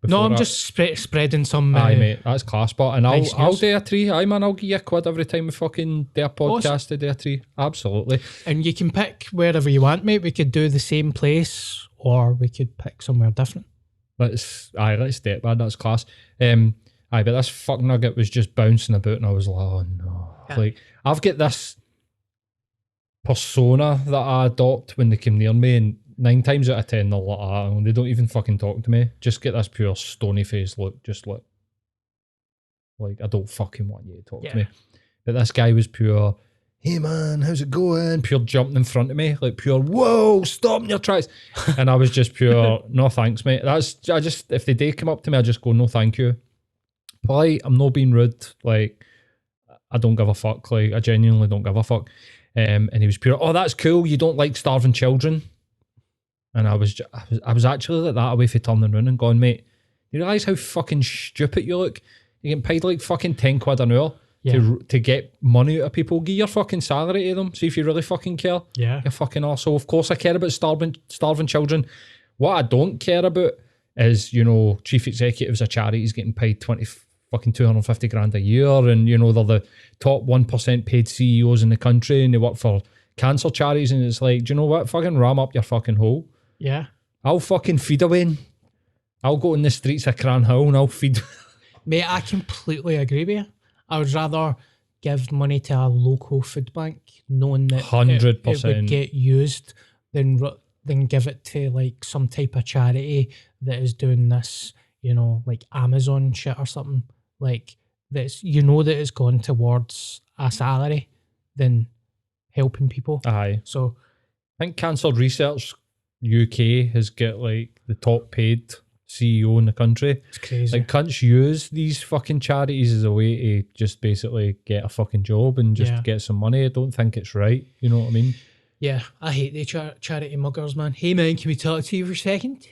No, I'm just spreading some. Aye, mate, that's class. But and nice I'll news. do a tree. Aye, man, I'll give you a quid every time we fucking do a podcast Awesome. to do a tree. Absolutely. And you can pick wherever you want, mate. We could do the same place or we could pick somewhere different. Let's do it, man. That's class. Aye, but this fuck nugget was just bouncing about, and I was like, oh no. Yeah. Like, I've got this persona that I adopt when they come near me, and 9 times out of 10 they're like, and they don't even fucking talk to me. Just get this pure stony face look, just like I don't fucking want you to talk to me. But this guy was pure, hey man, how's it going? Pure jumping in front of me, like pure, whoa, stop in your tracks. And I was just pure, no thanks, mate. If they do come up to me, I just go, no thank you. Polite, I'm not being rude. Like, I don't give a fuck. Like, I genuinely don't give a fuck. And he was pure, oh, that's cool. You don't like starving children. And I was actually like that away from turning around and going, mate, you realise how fucking stupid you look? You're getting paid like fucking 10 quid an hour to get money out of people. Give your fucking salary to them. See if you really fucking care. Yeah. You fucking arsehole. Of course I care about starving children. What I don't care about is, you know, chief executives of charities getting paid 250 grand a year, and, you know, they're the top 1% paid CEOs in the country, and they work for cancer charities, and it's like, do you know what? Fucking ram up your fucking hole. Yeah. I'll fucking feed away. I'll go in the streets of Cranhill and I'll feed. Mate, I completely agree with you. I would rather give money to a local food bank knowing that 100%. it would get used than give it to like some type of charity that is doing this, you know, like Amazon shit or something. Like, that's, you know, that it's gone towards a salary than helping people. Aye. So I think Cancer Research UK has got like the top paid CEO in the country. it's crazy. Like, cunts use these fucking charities as a way to just basically get a fucking job and just get some money. I don't think it's right. You know what I mean? Yeah, I hate the charity muggers, man. Hey, man, can we talk to you for a second?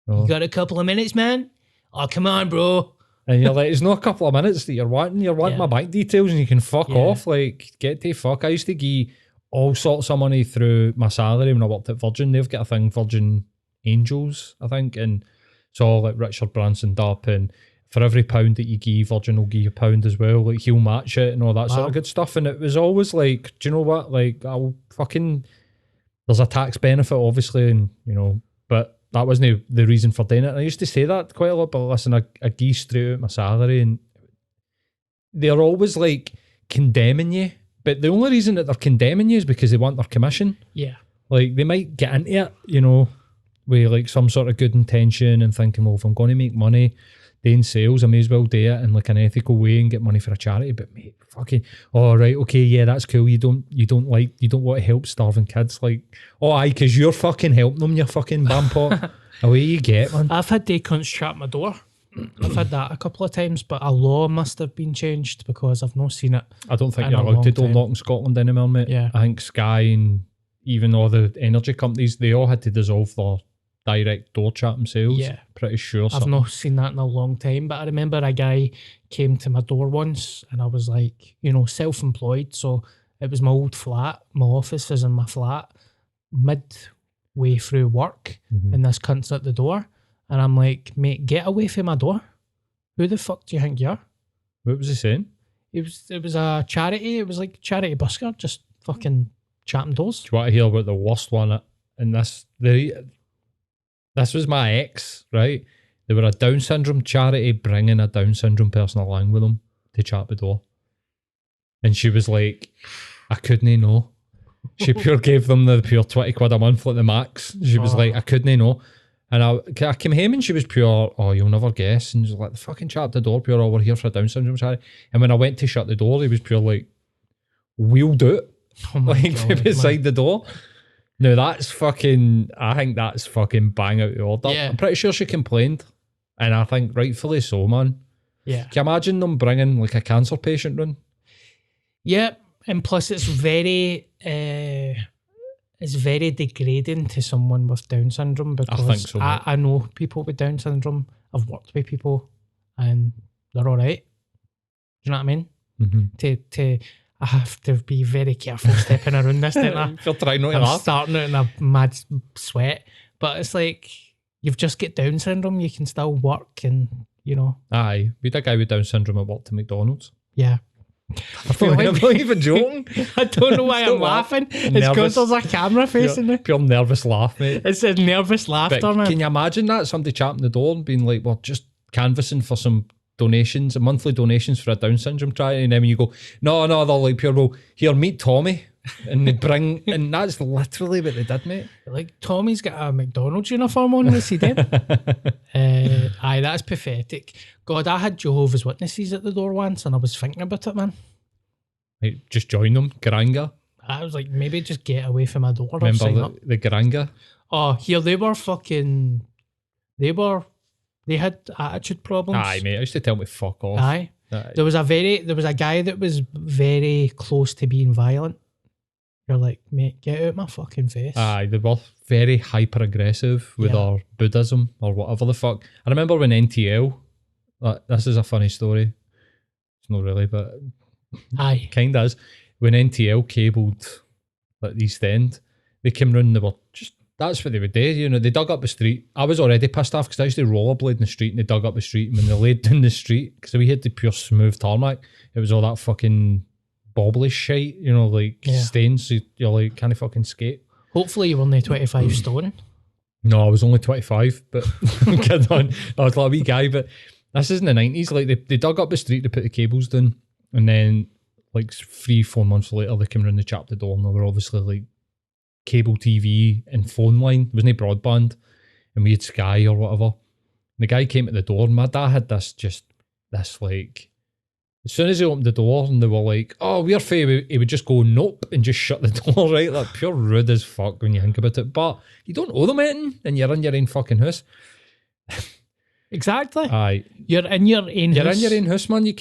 No. You got a couple of minutes, man? Oh, come on, bro. And you're like, it's not a couple of minutes that you're wanting. You're wanting my bank details and you can fuck off. Like, get to fuck. I used to give all sorts of money through my salary when I worked at Virgin. They've got a thing, Virgin Angels, I think. And so, like, Richard Bransoned up. And for every £1 that you give, Virgin will give you £1 as well. Like, he'll match it and all that sort of good stuff. And it was always like, do you know what? Like, I'll fucking... There's a tax benefit, obviously, and, you know, but that wasn't the reason for doing it. And I used to say that quite a lot, but listen, I give straight out my salary, and they're always like condemning you. But the only reason that they're condemning you is because they want their commission. Yeah. Like, they might get into it, you know, with like some sort of good intention and thinking, well, if I'm going to make money doing sales, I may as well do it in like an ethical way and get money for a charity. But mate, fucking, oh right, okay, yeah, that's cool. You don't want to help starving kids. Like, oh aye, because you're fucking helping them, you fucking bampot. Away you get, man. I've had day cunts trap my door. I've had that a couple of times, but a law must have been changed because I've not seen it. I don't think in you're a allowed long to door time. knock in Scotland anymore, mate. Yeah. I think Sky and even all the energy companies, they all had to dissolve their direct door chat themselves. Yeah. Pretty sure I've something. not seen that in a long time, but I remember a guy came to my door once and I was like, self-employed. So it was my old flat. My office is in my flat. Midway through work, and this cunt's at the door. And I'm like, mate, get away from my door. Who the fuck do you think you are? What was he saying? It was a charity. It was like charity busker, just fucking chatting doors. Do you want to hear about the worst one? And this was my ex, right? They were a Down syndrome charity bringing a Down syndrome person along with them to chat the door. And she was like, I couldn't know. She pure gave them the pure 20 quid a month like the max. She was like, I couldn't know. And I came home and she was pure, oh, you'll never guess. And she was like, the fucking chat at the door, pure, oh, we're here for a Down syndrome charity. And when I went to shut the door, he was pure like, we'll do it. Oh my God, beside the door. No, that's fucking, I think that's fucking bang out of order. Yeah. I'm pretty sure she complained. And I think rightfully so, man. Yeah. Can you imagine them bringing like a cancer patient in? Yeah. And plus it's very degrading to someone with Down syndrome because I think so, mate. I know people with Down syndrome. I've worked with people and they're all right. Do you know what I mean? Mm-hmm. I have to be very careful stepping around this, don't I? If you're trying not to I'm laugh. starting out in a mad sweat. But it's like, you've just got Down syndrome, you can still work and, Aye, we had a guy with Down syndrome that worked at McDonald's. Yeah. I'm not even joking. I don't know why I'm laughing. It's because there's a camera facing me. Pure nervous laugh, mate. It's a nervous laughter, But man. can you imagine that? Somebody chapping the door and being like, well, just canvassing for some donations, monthly donations for a Down syndrome charity, and then when you go, no, they're like pure, well, here, meet Tommy. And they bring, and that's literally what they did, mate. Like, Tommy's got a McDonald's uniform on, was he dead? Aye, that's pathetic. God, I had Jehovah's Witnesses at the door once and I was thinking about it, man. Like, just join them, Garanga. I was like, maybe just get away from my door. Remember the Garanga? Oh, here, they had attitude problems. Aye, mate, I used to tell me fuck off. Aye. There was a guy that was very close to being violent. You're like, mate, get out my fucking face. Aye, they were very hyper aggressive with our Buddhism or whatever the fuck. I remember when NTL, this is a funny story. It's not really, but aye, kind of is. When NTL cabled like the East End, they came round, they were just, that's what they would do, they dug up the street. I was already pissed off because I used to rollerblade in the street and they dug up the street, and when they laid down the street, because we had the pure smooth tarmac, it was all that fucking bobbly shite, stains, so you're like, can't fucking skate. Hopefully you were only 25 stone. No, I was only 25, but I'm kidding on. I was like a wee guy, but this is in the 90s. Like, they dug up the street to put the cables down, and then like 3-4 months later, they came around the chap the door, and they were obviously like cable TV and phone line. There was no broadband, and we had Sky or whatever. And the guy came at the door, and my dad had this like, as soon as he opened the door and they were like, oh, we're fair, he would just go, nope, and just shut the door, right? Like, pure rude as fuck when you think about it. But you don't owe them anything, and you're in your own fucking house. Exactly. Aye. You're in your own house. You're in your own house, man. You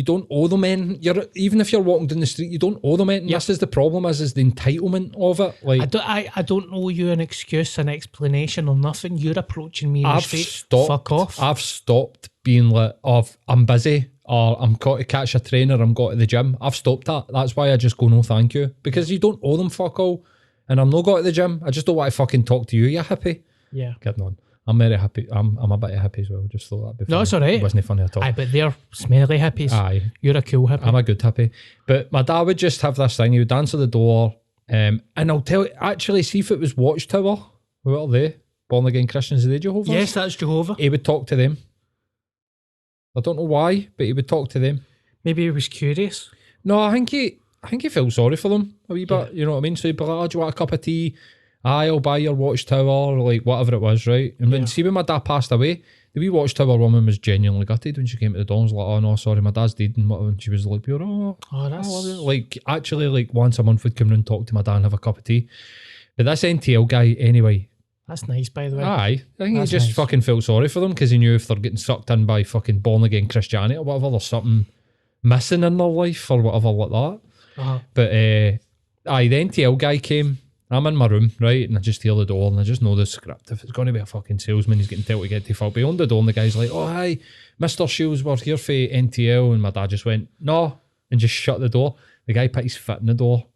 don't owe them anything. Even if you're walking down the street, you don't owe them anything. Yep. This is the problem, is the entitlement of it. Like, I don't owe you an excuse, an explanation or nothing. You're approaching me in the street. Fuck off. I've stopped being like, oh, I'm busy, or I'm got to catch a train, or I'm got to the gym. I've stopped that. That's why I just go, no thank you. Because you don't owe them fuck all. And I'm not got to the gym. I just don't want to fucking talk to you, you hippie. Yeah. Kidding on. I'm very happy. I'm a bit of hippie as well. Just thought that'd be funny. No, it's alright. It wasn't funny at all. Aye, but they're smelly hippies. Aye. You're a cool hippie. I'm a good hippie. But my dad would just have this thing. He would answer the door. And I'll tell you, actually, see if it was Watchtower. What are they? Born Again Christians? Are they Jehovah's? Yes, that's Jehovah. He would talk to them. I don't know why, but he would talk to them. Maybe he was curious. No, I think he felt sorry for them a wee bit. You know what I mean? So he'd be like, oh, do you want a cup of tea? Aye, I'll buy your Watchtower, or like whatever it was, right? And then see when my dad passed away, the wee Watchtower woman was genuinely gutted when she came to the door and was like, oh no, sorry, my dad's dead, and she was like, like actually like once a month would come round and talk to my dad and have a cup of tea. But this NTL guy, anyway. That's nice, by the way. Aye, I think he just fucking felt sorry for them because he knew if they're getting sucked in by fucking born again Christianity or whatever, there's something missing in their life or whatever like that. But aye, the NTL guy came. I'm in my room, right, and I just hear the door, and I just know the script. If it's going to be a fucking salesman, he's getting told to get to fuck beyond the door, and the guy's like, "Oh, hi, Mr. Shields, we're here for NTL," and my dad just went, "No," and just shut the door. The guy put his foot in the door,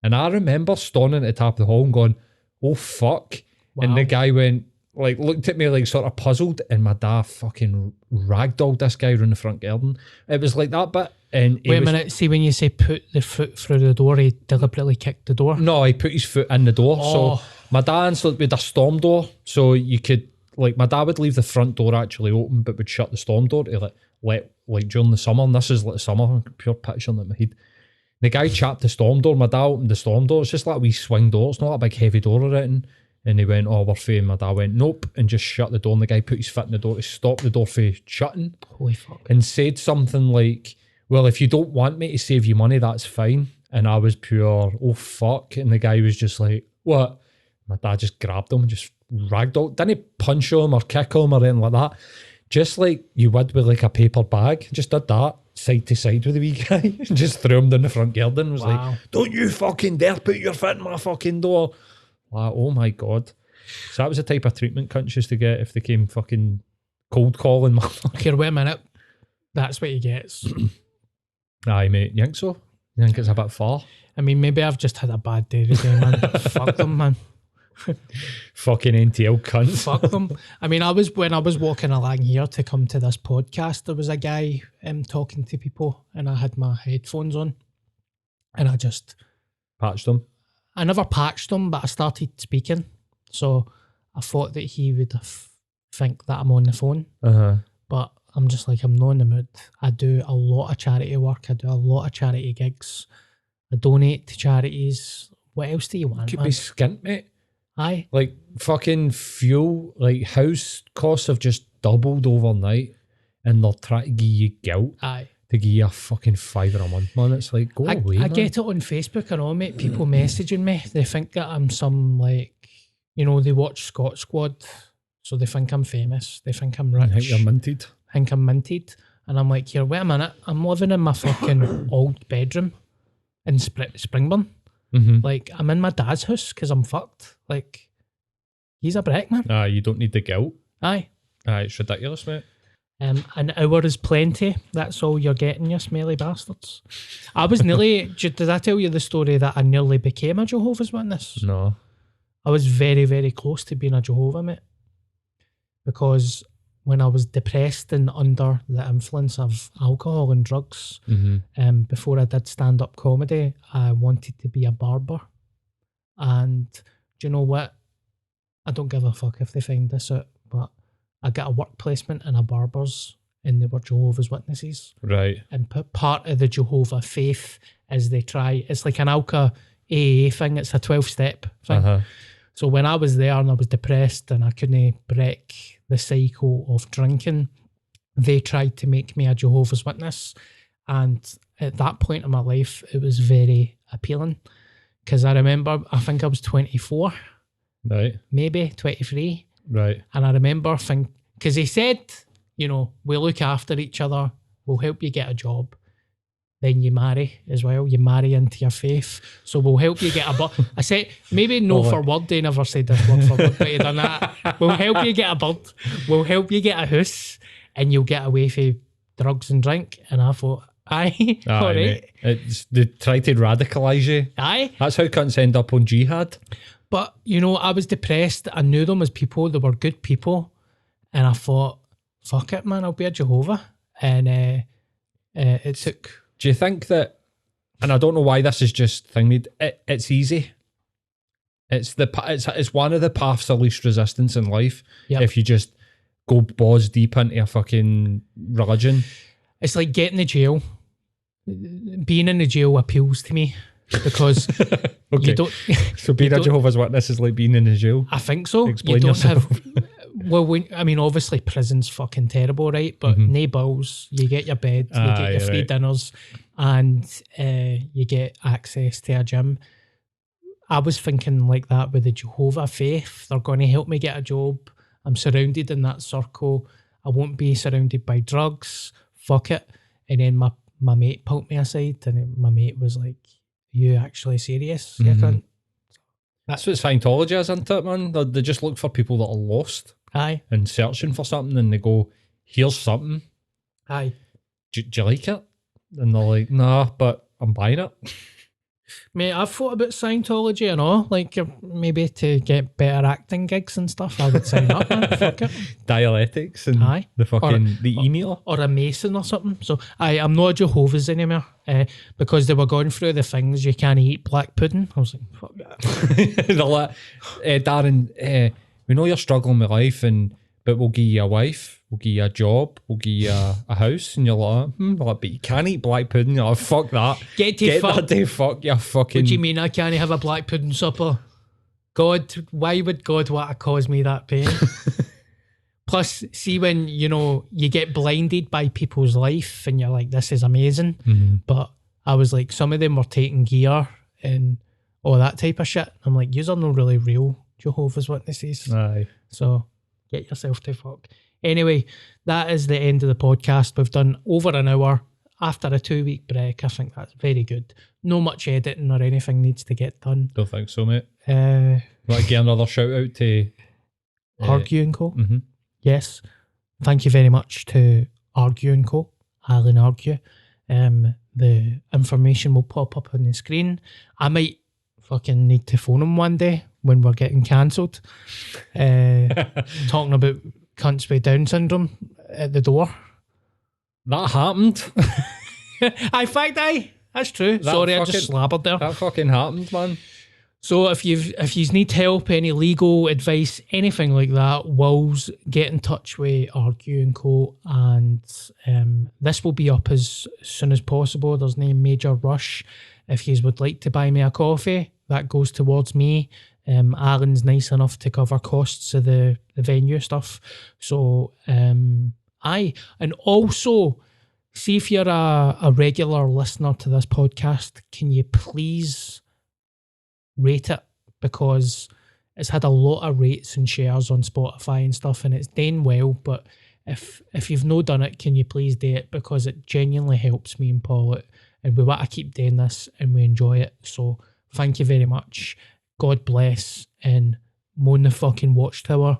and I remember standing at the top of the hall and going, "Oh fuck!" Wow. And the guy went, like, looked at me like sort of puzzled, and my dad fucking ragdolled this guy around the front garden. It was like that bit. And wait a minute, see, when you say put the foot through the door, he deliberately kicked the door? No, he put his foot in the door. Oh. So my dad installed with a storm door, so you could, like, my dad would leave the front door actually open, but would shut the storm door to let during the summer. And this is like summer, pure picture in my head. The guy chapped the storm door. My dad opened the storm door. It's just like a wee swing door. It's not a big heavy door or anything. And he went, "Oh, we're fair." My dad went, "Nope," and just shut the door. And the guy put his foot in the door to stop the door from shutting. Holy fuck. And said something like, "Well, if you don't want me to save you money, that's fine." And I was pure, "Oh fuck." And the guy was just like, "What?" My dad just grabbed him and just ragdolled. Didn't punch him or kick him or anything like that. Just like you would with like a paper bag. Just did that side to side with the wee guy. Just threw him down the front garden and was like, "Don't you fucking dare put your foot in my fucking door." Like, oh my God. So that was the type of treatment cunts used to get if they came fucking cold calling my Here, wait a minute. That's what he gets. Aye, mate. You think so? You think it's a bit far? I mean, maybe I've just had a bad day today, man. Fuck them, man. Fucking NTL cunts. Fuck them. I mean, when I was walking along here to come to this podcast, there was a guy talking to people, and I had my headphones on, and I just patched them. I never patched them, but I started speaking, so I thought that he would think that I'm on the phone. But I'm just like, I'm not in the mood. I do a lot of charity work. I do a lot of charity gigs. I donate to charities. What else do you want? Could be skint, mate. Aye. Like fucking fuel, like house costs have just doubled overnight, and they're trying to give you guilt. Aye. To give you a fucking $5 a month, man. It's like, go away, I man. get it on Facebook and all, mate. People messaging me. They think that I'm some, like, you know, they watch Scott Squad, so they think I'm famous. They think I'm rich. I think you're minted. Think I'm minted. And I'm like, here, wait a minute. I'm living in my fucking old bedroom in Springburn. Like, I'm in my dad's house because I'm fucked. Like, he's a brick, man. You don't need the guilt. Aye. It's ridiculous, mate. An hour is plenty. That's all you're getting, you smelly bastards. I was nearly... Did I tell you the story that I nearly became a Jehovah's Witness? No. I was very, very close to being a Jehovah, mate. Because when I was depressed and under the influence of alcohol and drugs, before I did stand-up comedy, I wanted to be a barber. And do you know what? I don't give a fuck if they find this out, but I got a work placement in a barber's, and they were Jehovah's Witnesses. Right. And part of the Jehovah faith is they try, it's like an Alka AA thing, it's a 12-step thing. So when I was there and I was depressed and I couldn't break the cycle of drinking, they tried to make me a Jehovah's Witness. And at that point in my life, it was very appealing. Because I remember, I think I was 24. Right. Maybe 23. Right. And I remember thinking, because he said, you know, we'll look after each other, we'll help you get a job. Then you marry as well. You marry into your faith. So we'll help you get a bird. I said, maybe no for word. They never said this word for word, but he done that. We'll help you get a bird. We'll help you get a house, and you'll get away from drugs and drink. And I thought, aye, all right. They try to radicalise you. Aye. That's how cunts end up on jihad. But, you know, I was depressed. I knew them as people. They were good people. And I thought, fuck it, man, I'll be a Jehovah. And it took... Do you think that, and I don't know why this is just thingy, it's easy. It's one of the paths of least resistance in life. Yep. If you just go balls deep into a fucking religion. It's like getting the jail. Being in the jail appeals to me because you don't... So being a Jehovah's Witness is like being in the jail? I think so. Explain you don't yourself. have... Well, I mean, obviously prison's fucking terrible, right? But no bills, you get your bed, you get your free dinners, and you get access to a gym. I was thinking like that with the Jehovah faith. They're going to help me get a job. I'm surrounded in that circle. I won't be surrounded by drugs. Fuck it. And then my mate pulled me aside, and my mate was like, "Are you actually serious? You can't." That's what Scientology is, isn't it, man? They just look for people that are lost Aye. and searching for something, and they go, here's something. Aye. Do you like it? And they're like, nah, but I'm buying it. Mate, I've thought about Scientology and all, like maybe to get better acting gigs and stuff. I would sign up, man. Fuck it. Dialectics and Aye. the email. Or a Mason or something. So I'm not a Jehovah's anymore because they were going through the things you can't eat black pudding. I was like, fuck that. They're like, Darren, we know you're struggling with life, but we'll give you a wife, we'll give you a job, we'll give you a house, and you're like, but you can't eat black pudding. You're like, fuck that. Get that day, fuck your fucking. What do you mean I can't have a black pudding supper? God, why would God want to cause me that pain? Plus, see when, you get blinded by people's life and you're like, this is amazing. Mm-hmm. But I was like, some of them were taking gear and all that type of shit. I'm like, yous are not really real Jehovah's Witnesses. Aye. So get yourself to fuck. Anyway, that is the end of the podcast. We've done over an hour after a 2-week break. I think that's very good. No much editing or anything needs to get done. Don't think so, mate. Want to give another shout out to Argue & Co. Mm-hmm. Yes. Thank you very much to Argue & Co. Alan Argue. The information will pop up on the screen. I might fucking need to phone him one day when we're getting cancelled. Talking about cunts with Down syndrome at the door. That happened. That's true. Sorry, I just slabbered there. That fucking happened, man. So if you need help, any legal advice, anything like that, Wills, get in touch with Argue & Co. And this will be up as soon as possible. There's no major rush. If you would like to buy me a coffee, that goes towards me. Alan's nice enough to cover costs of the venue stuff. So, and also, see if you're a regular listener to this podcast, can you please rate it? Because it's had a lot of rates and shares on Spotify and stuff, and it's done well. But if you've not done it, can you please do it? Because it genuinely helps me and Paul out, and we want to keep doing this and we enjoy it. So thank you very much. God bless, and moan the fucking watchtower.